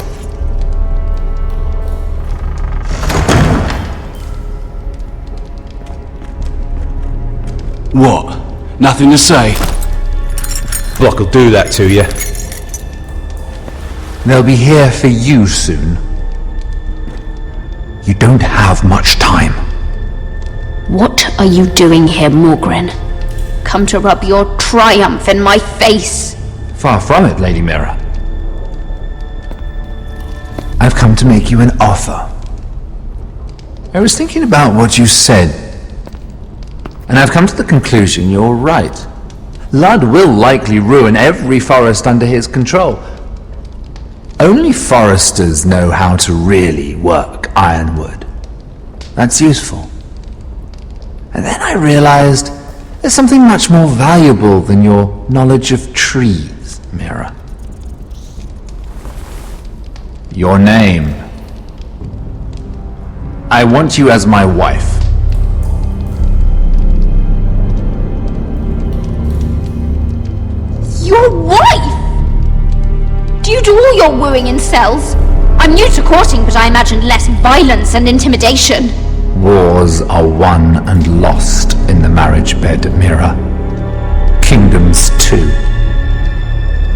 What? Nothing to say? Block will do that to you. They'll be here for you soon. You don't have much time. What are you doing here, Morgren? Come to rub your triumph in my face? Far from it, Lady Mira. I've come to make you an offer. I was thinking about what you said, and I've come to the conclusion you're right. Ludd will likely ruin every forest under his control. Only foresters know how to really work Ironwood. That's useful. And then I realized there's something much more valuable than your knowledge of trees, Mira. Your name. I want you as my wife. Your wife? Do you do all your wooing in cells? I'm new to courting, but I imagined less violence and intimidation. Wars are won and lost in the marriage bed, Mira. Kingdoms too.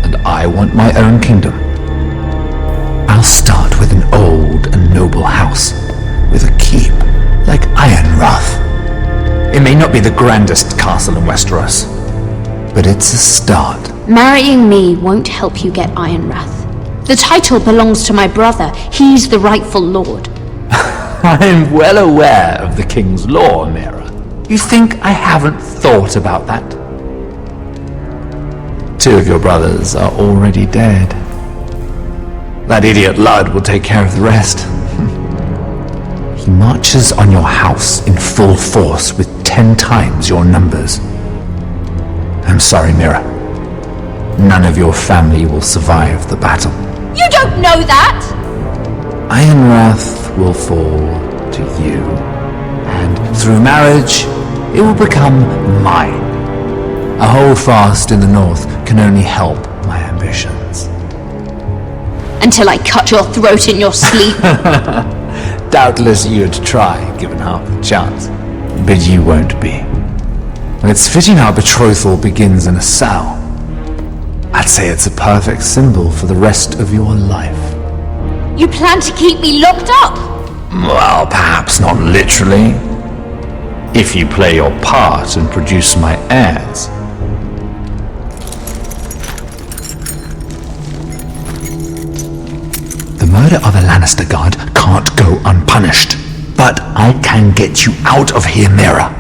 And I want my own kingdom. I'll start with an old and noble house, with a keep, like Ironrath. It may not be the grandest castle in Westeros, but it's a start. Marrying me won't help you get Ironrath. The title belongs to my brother. He's the rightful lord. I'm well aware of the king's law, Mira. You think I haven't thought about that? 2 of your brothers are already dead. That idiot Ludd will take care of the rest. He marches on your house in full force with 10 times your numbers. I'm sorry, Mira. None of your family will survive the battle. You don't know that! Ironrath will fall to you, and through marriage, it will become mine. A holdfast in the north can only help my ambitions. Until I cut your throat in your sleep. Doubtless you'd try, given half the chance. But you won't be. It's fitting our betrothal begins in a cell. I'd say it's a perfect symbol for the rest of your life. You plan to keep me locked up? Well, perhaps not literally. If you play your part and produce my heirs. The murder of a Lannister guard can't go unpunished. But I can get you out of here, Mira.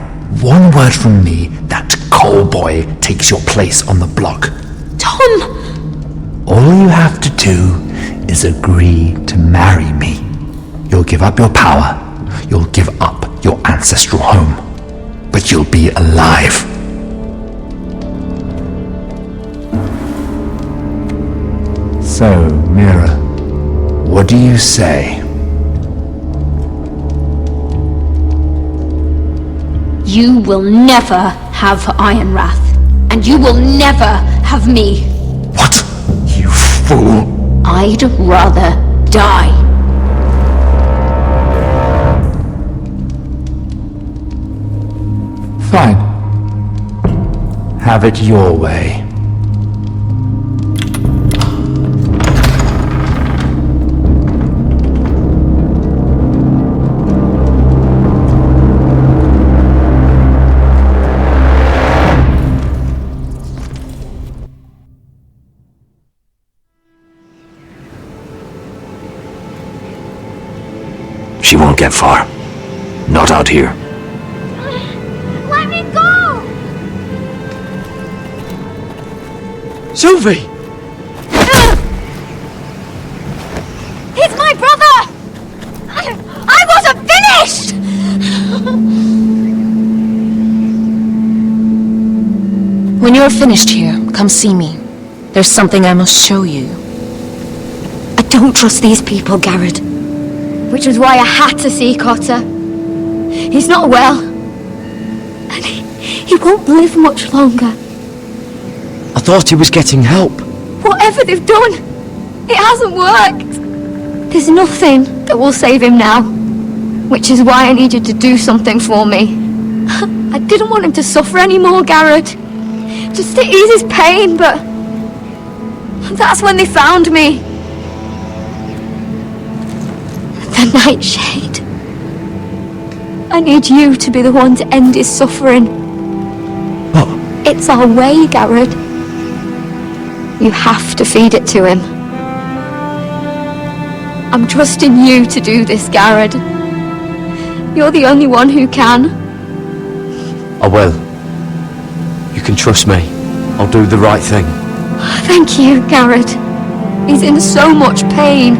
One word from me, that coal boy takes your place on the block. Tom! All you have to do is agree to marry me. You'll give up your power. You'll give up your ancestral home. But you'll be alive. So, Mira, what do you say? You will never have Ironrath. And you will never have me. What? You fool! I'd rather die. Fine. Have it your way. She won't get far. Not out here. Sylvie! He's my brother! I wasn't finished! When you're finished here, come see me. There's something I must show you. I don't trust these people, Garrett. Which was why I had to see Cotter. He's not well. And he won't live much longer. I thought he was getting help. Whatever they've done, it hasn't worked. There's nothing that will save him now. Which is why I need you to do something for me. I didn't want him to suffer anymore, Garrett. Just to ease his pain, but that's when they found me. The Nightshade. I need you to be the one to end his suffering. What? It's our way, Garrett. You have to feed it to him. I'm trusting you to do this, Garrett. You're the only one who can. I will. You can trust me. I'll do the right thing. Thank you, Garrett. He's in so much pain.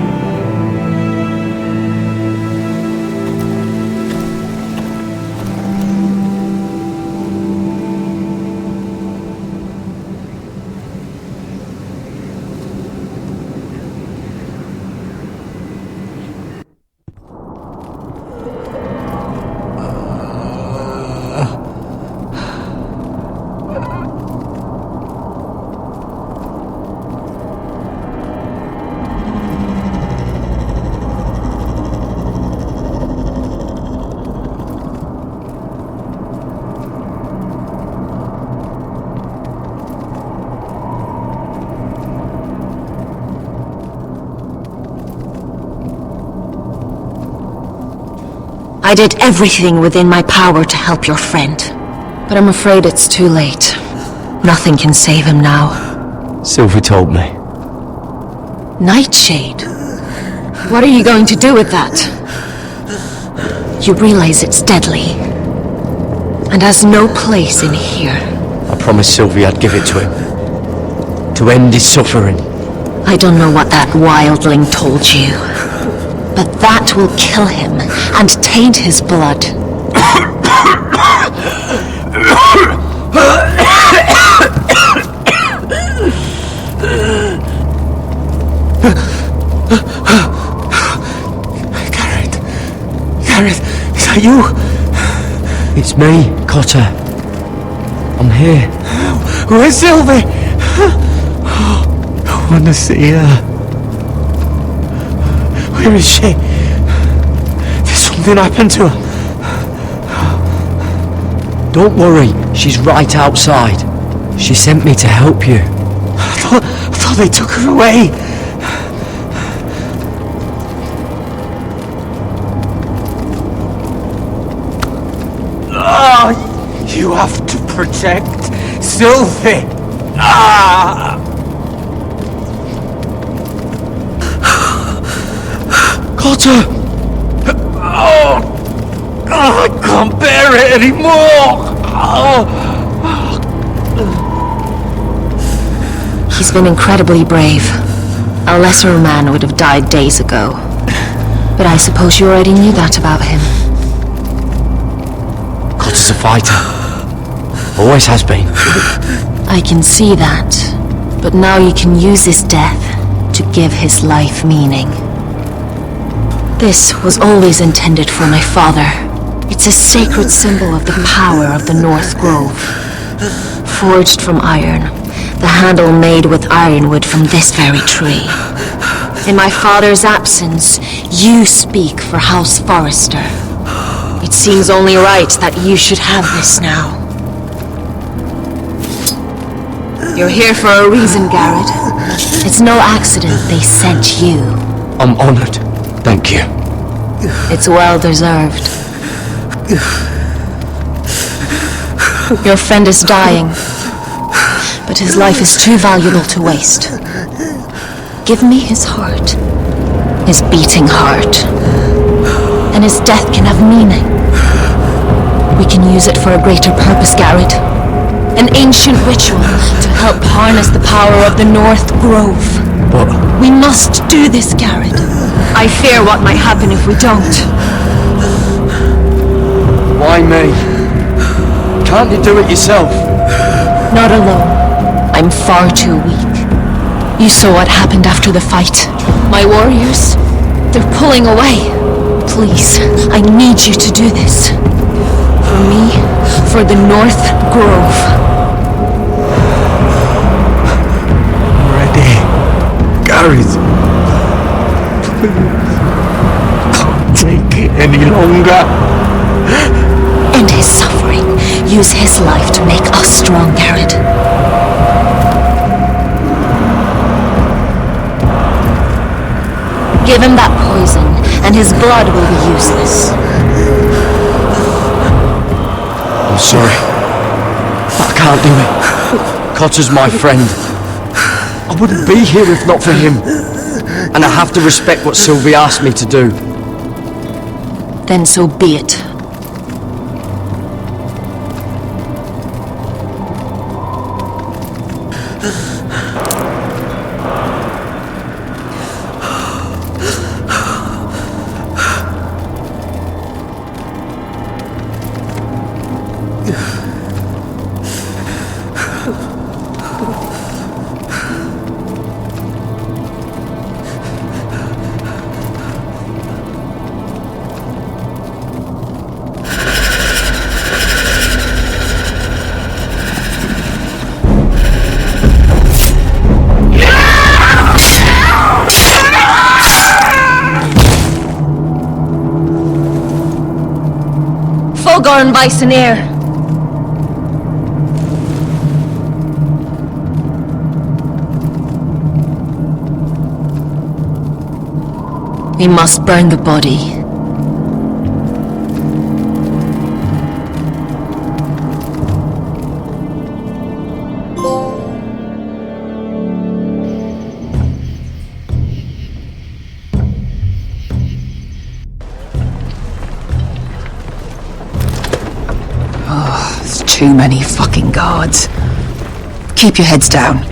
I did everything within my power to help your friend. But I'm afraid it's too late. Nothing can save him now. Sylvie told me. Nightshade? What are you going to do with that? You realize it's deadly. And has no place in here. I promised Sylvie I'd give it to him. To end his suffering. I don't know what that wildling told you. But that will kill him and taint his blood. Garrett, is that you? It's me, Cotter. I'm here. Where's Sylvie? I want to see her. Where is she? There's something happened to her. Don't worry, she's right outside. She sent me to help you. I thought they took her away. You have to protect Sylvie. Cotter! I can't bear it anymore! He's been incredibly brave. A lesser man would have died days ago. But I suppose you already knew that about him. Cotter's a fighter. Always has been. I can see that. But now you can use his death to give his life meaning. This was always intended for my father. It's a sacred symbol of the power of the North Grove. Forged from iron, the handle made with ironwood from this very tree. In my father's absence, you speak for House Forrester. It seems only right that you should have this now. You're here for a reason, Garrett. It's no accident they sent you. I'm honored. Thank you. It's well deserved. Your friend is dying, but his life is too valuable to waste. Give me his heart, his beating heart, and his death can have meaning. We can use it for a greater purpose, Garrett. An ancient ritual to help harness the power of the North Grove. But... We must do this, Garrett. I fear what might happen if we don't. Why me? Can't you do it yourself? Not alone. I'm far too weak. You saw what happened after the fight. My warriors, they're pulling away. Please, I need you to do this. For me, for the North Grove. I'm ready. Garrett. Can't take it any longer. End his suffering. Use his life to make us strong, Garrett. Give him that poison, and his blood will be useless. I'm sorry. But I can't do it. Cotter's my friend. I wouldn't be here if not for him. And I have to respect what Sylvie asked me to do. Then so be it. Fulgor Bisonair. We must burn the body. Too many fucking guards. Keep your heads down.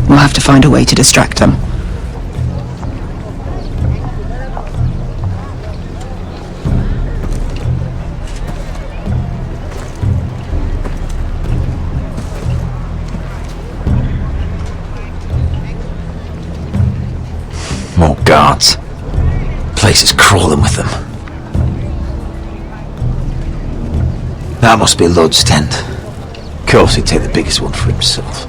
We'll have to find a way to distract them. More guards. Place is crawling with them. That must be Lud's tent. Of course he'd take the biggest one for himself.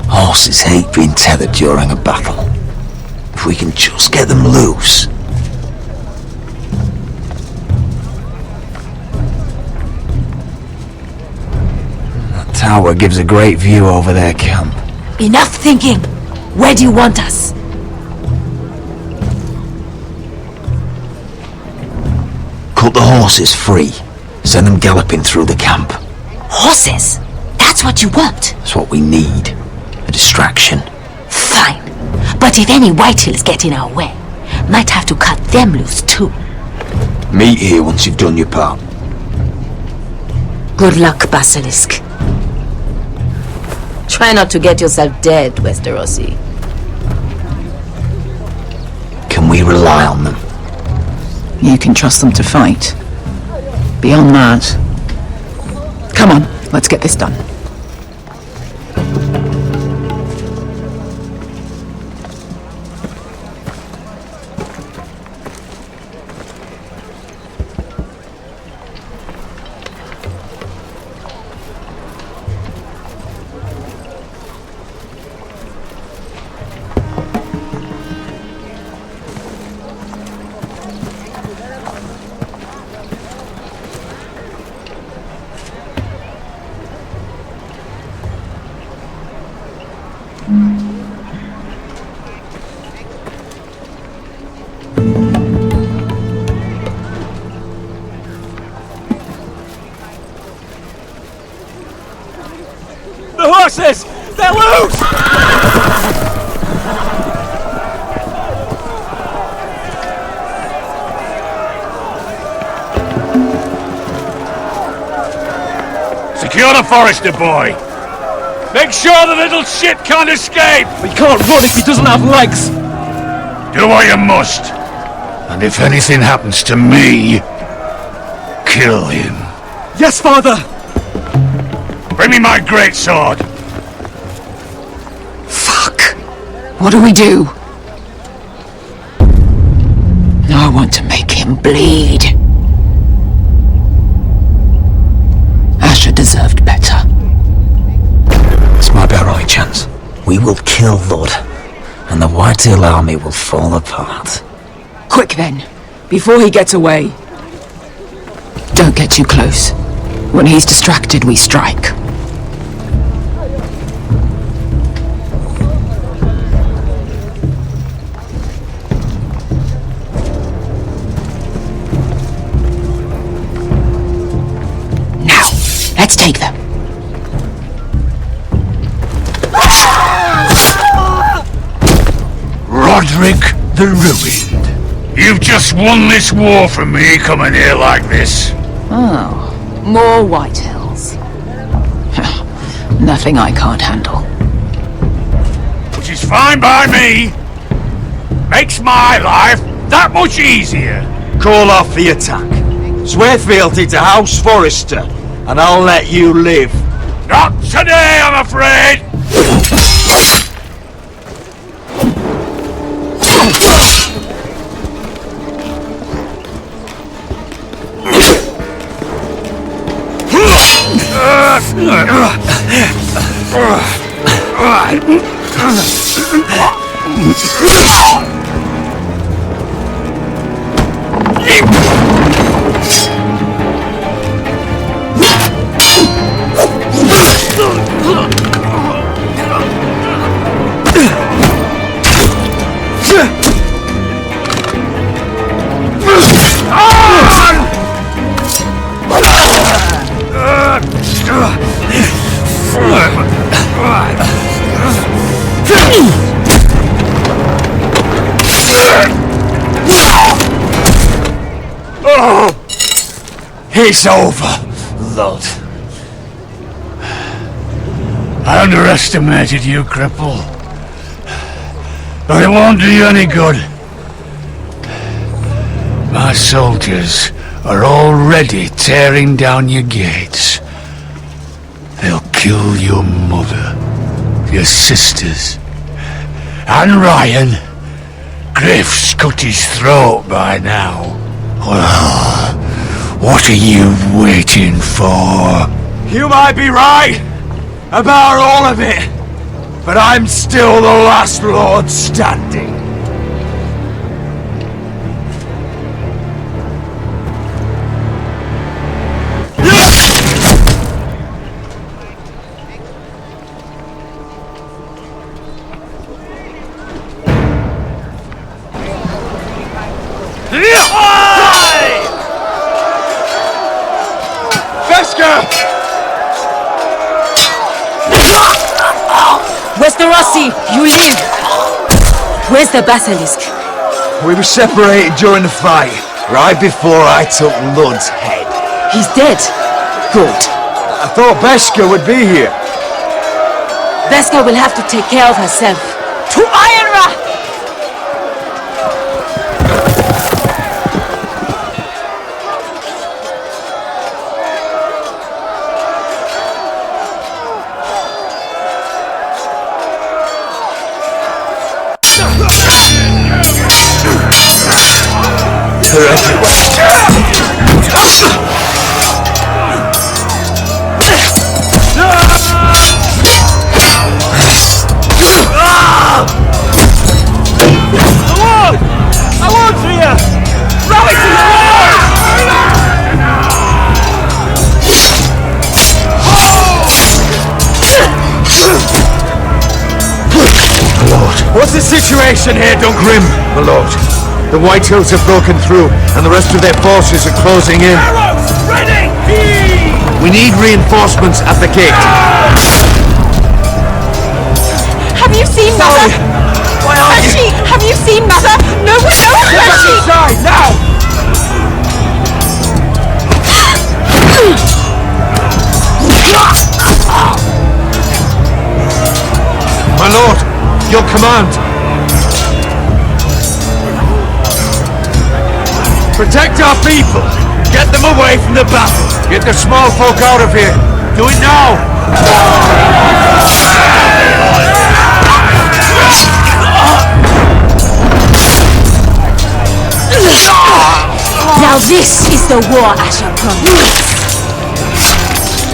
Horses hate being tethered during a battle. If we can just get them loose. That tower gives a great view over their camp. Enough thinking! Where do you want us? Cut the horses free. Send them galloping through the camp. Horses? That's what you want? That's what we need. A distraction. Fine. But if any Whitehills get in our way, might have to cut them loose too. Meet here once you've done your part. Good luck, Basilisk. Try not to get yourself dead, Westerosi. Can we rely on them? You can trust them to fight. Beyond that... Come on, let's get this done. The horses! They're loose! Secure the Forrester boy. Make sure the little shit can't escape. We can't run if he doesn't have legs. Do what you must. And if anything happens to me, kill him. Yes, Father! Bring me my greatsword. Fuck. What do we do? I want to make him bleed. Asher deserved better. This might be our only chance. We will kill Lud, and the Whitetail army will fall apart. Quick then, before he gets away. Don't get too close. When he's distracted, we strike. Now, let's take them. Roderick the Ruined. You've just won this war from me coming here like this. Oh, more Whitehills. Nothing I can't handle. Which is fine by me. Makes my life that much easier. Call off the attack. Swear fealty to House Forrester, and I'll let you live. Not today, I'm afraid. It's over, Lud. I underestimated you, cripple. But it won't do you any good. My soldiers are already tearing down your gates. They'll kill your mother, your sisters, and Ryan. Griff's cut his throat by now. Well, what are you waiting for? You might be right about all of it, but I'm still the last Lord standing. Westerosi, you live! Where's the basilisk? We were separated during the fight, right before I took Lud's head. He's dead. Good. I thought Beskha would be here. Beskha will have to take care of herself. To Ironrath! What's the situation here, Grim, my lord? The Whitehills have broken through, and the rest of their forces are closing in. Arrows ready! We need reinforcements at the gate. Have you seen Mother? Where's she? Have you seen Mother? No one knows where she... Inside, now! command. Protect our people! Get them away from the battle! Get the small folk out of here. Do it now! Now this is the war Asher promised.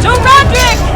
To Roderick!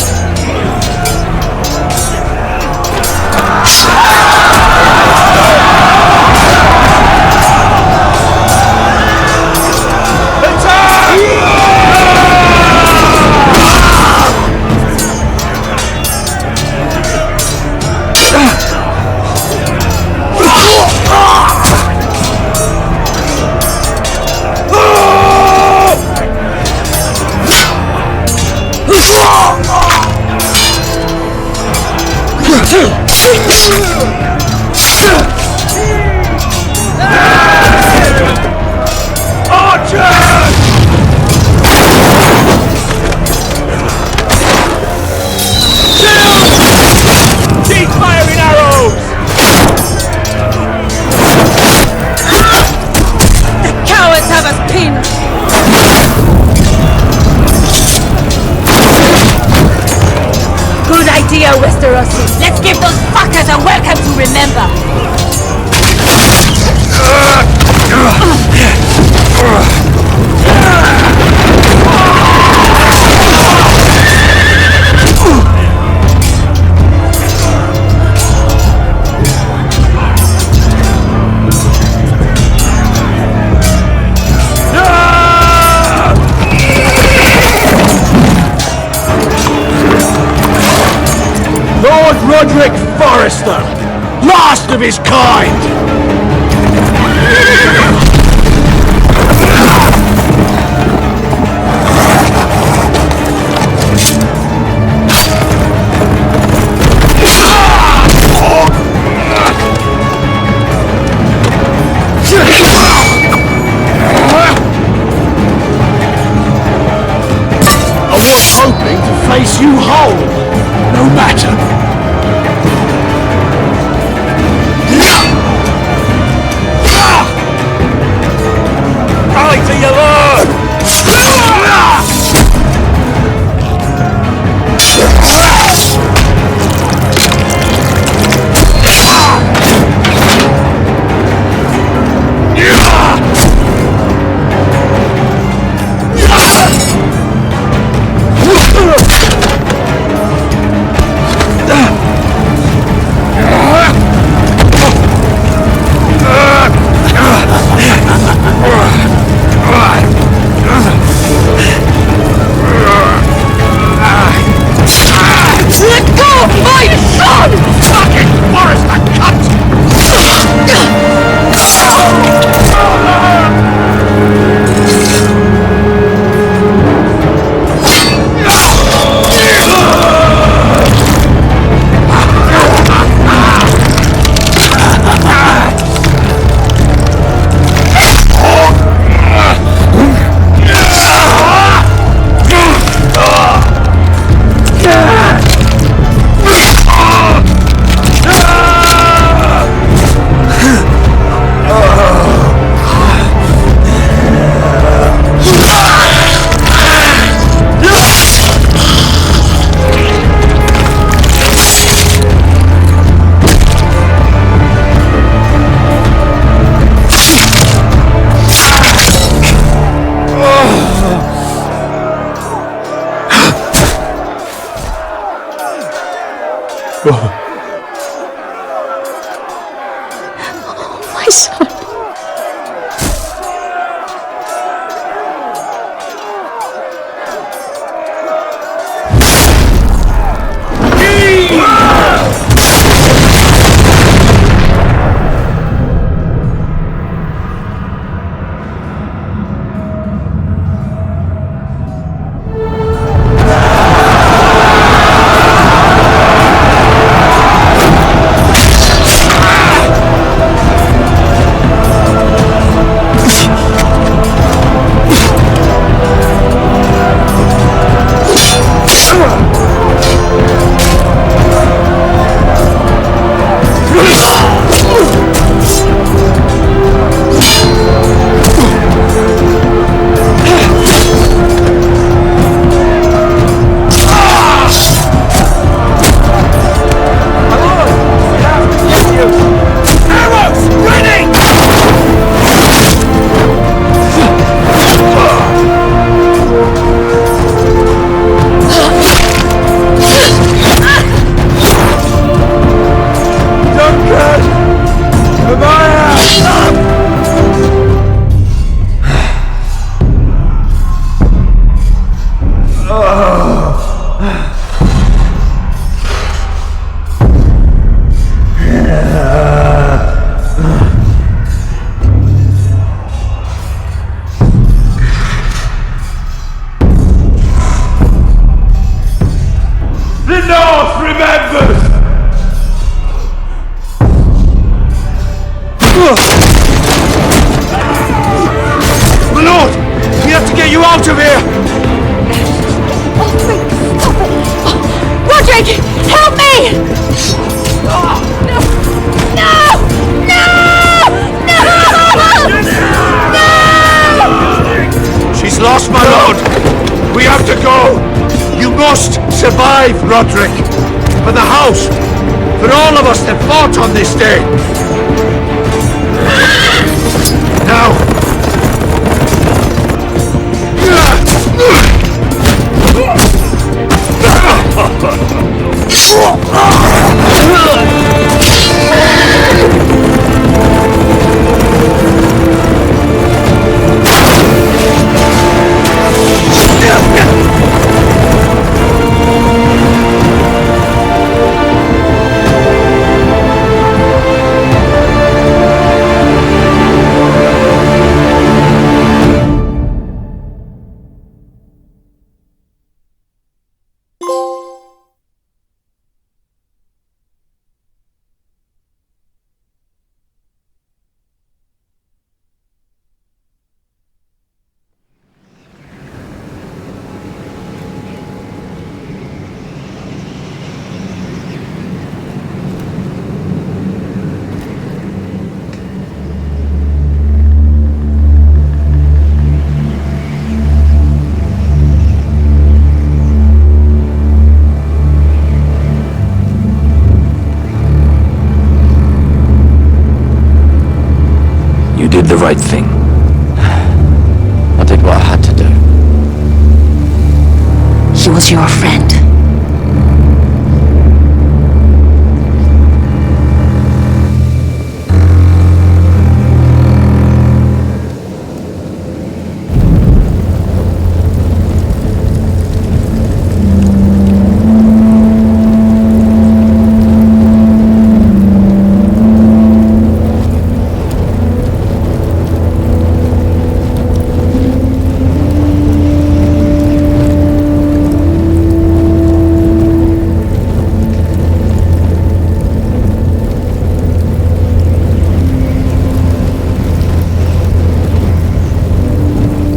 Westeros. Let's give those fuckers a welcome to remember. Lord Roderick Forrester, last of his kind! I was hoping to face you whole, no matter. To your lord! My son. lost, my lord! We have to go! You must survive, Roderick! For the house! For all of us that fought on this day! Now! Did the right thing. I did what I had to do. He was your friend.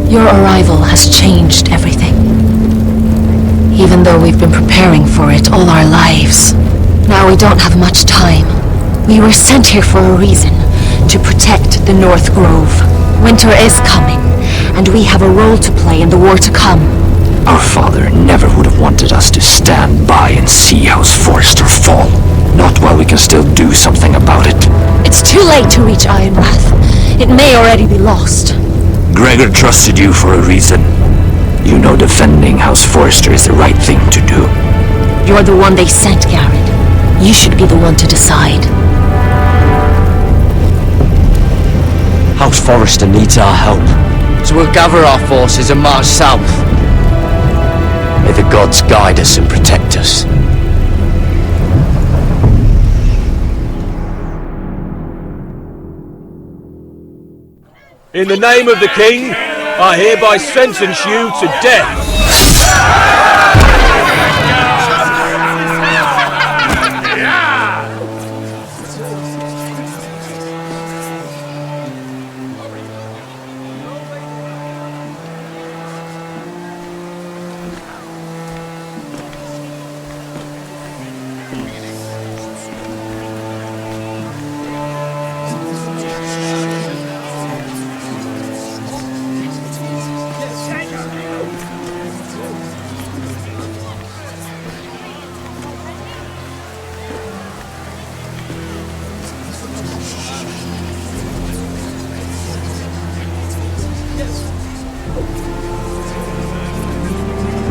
Your arrival has changed everything. Even though we've been preparing for it all our lives. Now we don't have much time. We were sent here for a reason. To protect the North Grove. Winter is coming, and we have a role to play in the war to come. Our father never would have wanted us to stand by and see House Forrester fall. Not while we can still do something about it. It's too late to reach Ironrath. It may already be lost. Gregor trusted you for a reason. You know defending House Forrester is the right thing to do. You're the one they sent, Garrett. You should be the one to decide. House Forrester needs our help, so we'll gather our forces and march south. May the gods guide us and protect us. In the name of the king, I hereby sentence you to death.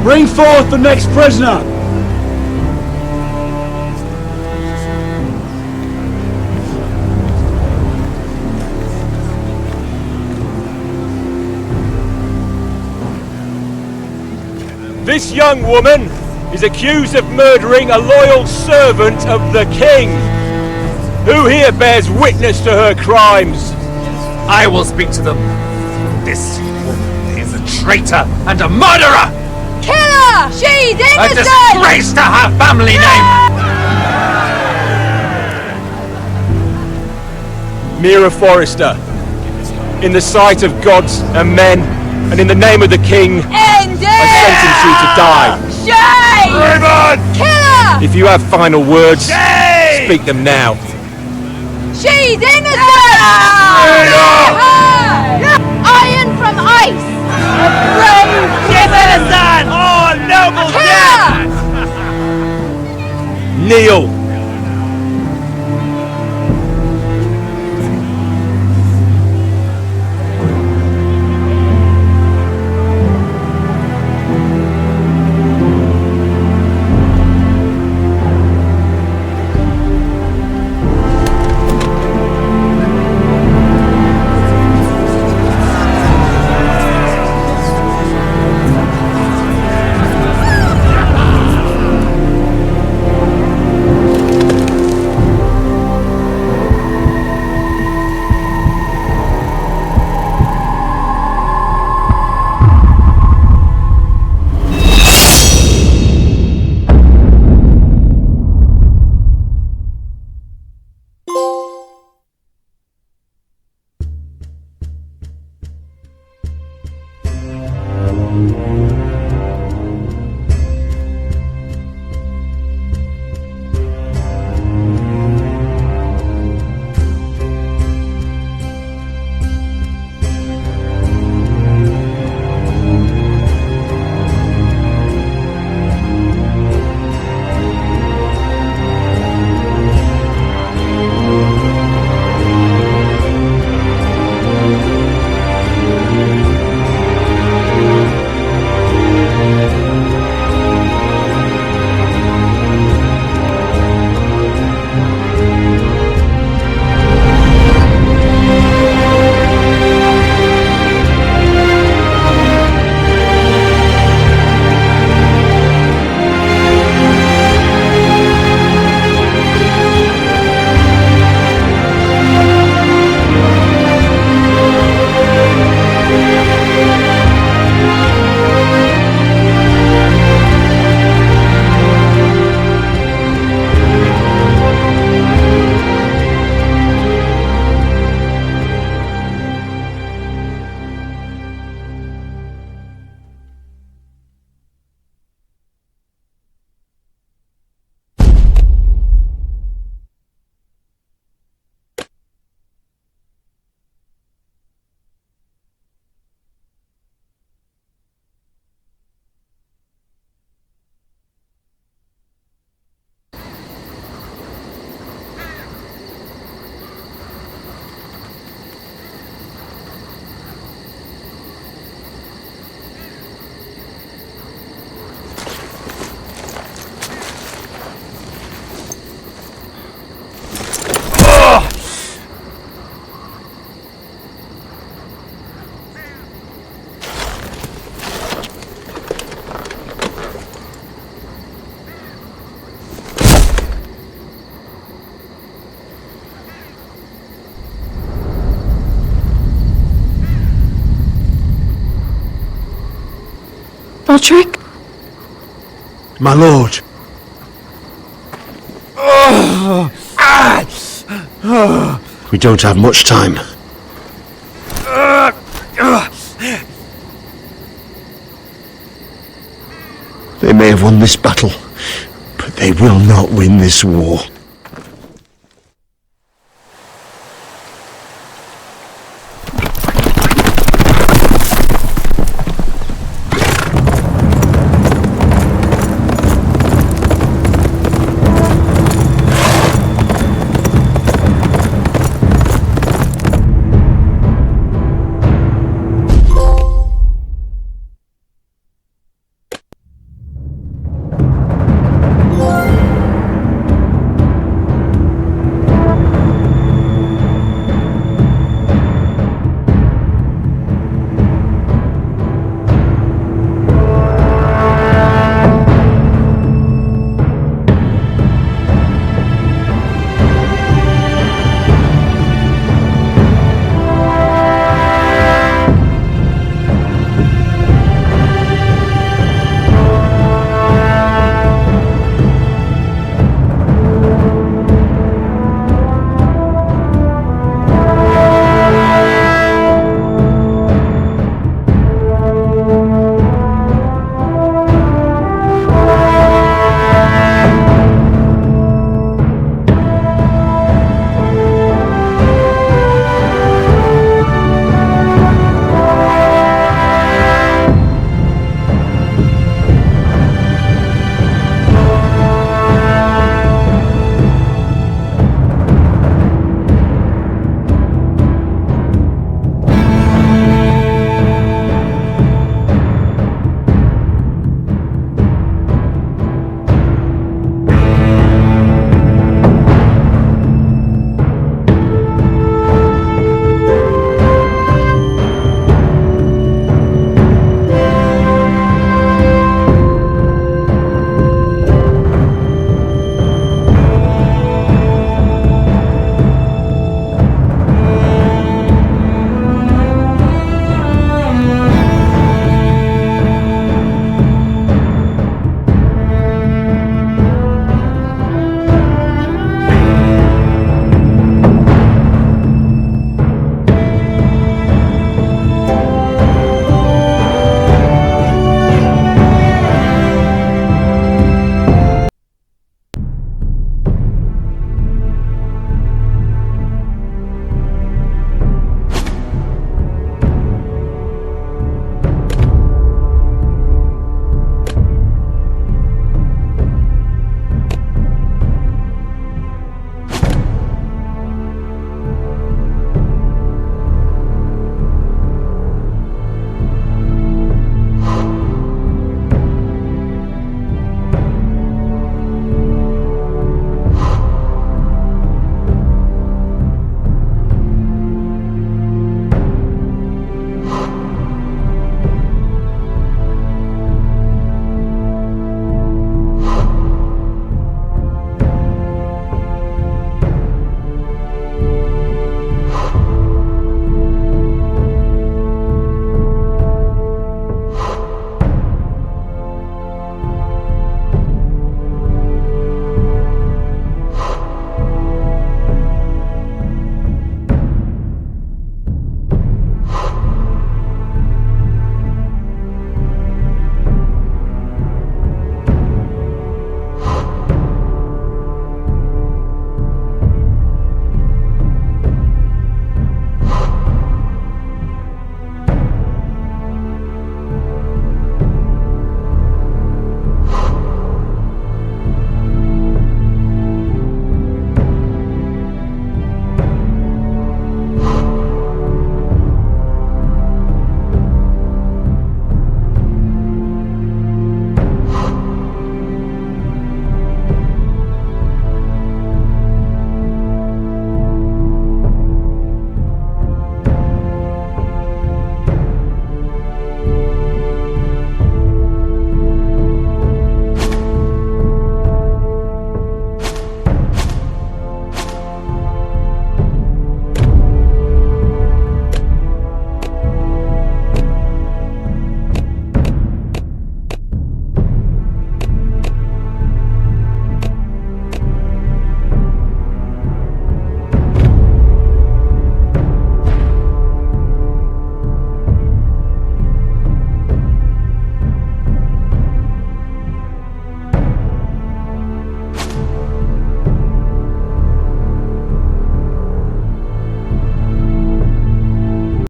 Bring forth the next prisoner! This young woman is accused of murdering a loyal servant of the king. Who here bears witness to her crimes? I will speak to them. This woman is a traitor and a murderer! Kill her! She's innocent! A disgrace to her family name! Mira Forrester, in the sight of gods and men, and in the name of the king, I sentence you to die. Shame! Raymond! Kill her! If you have final words, speak them now. She's innocent! Iron from ice! Roderick? My lord. We don't have much time. They may have won this battle, but they will not win this war.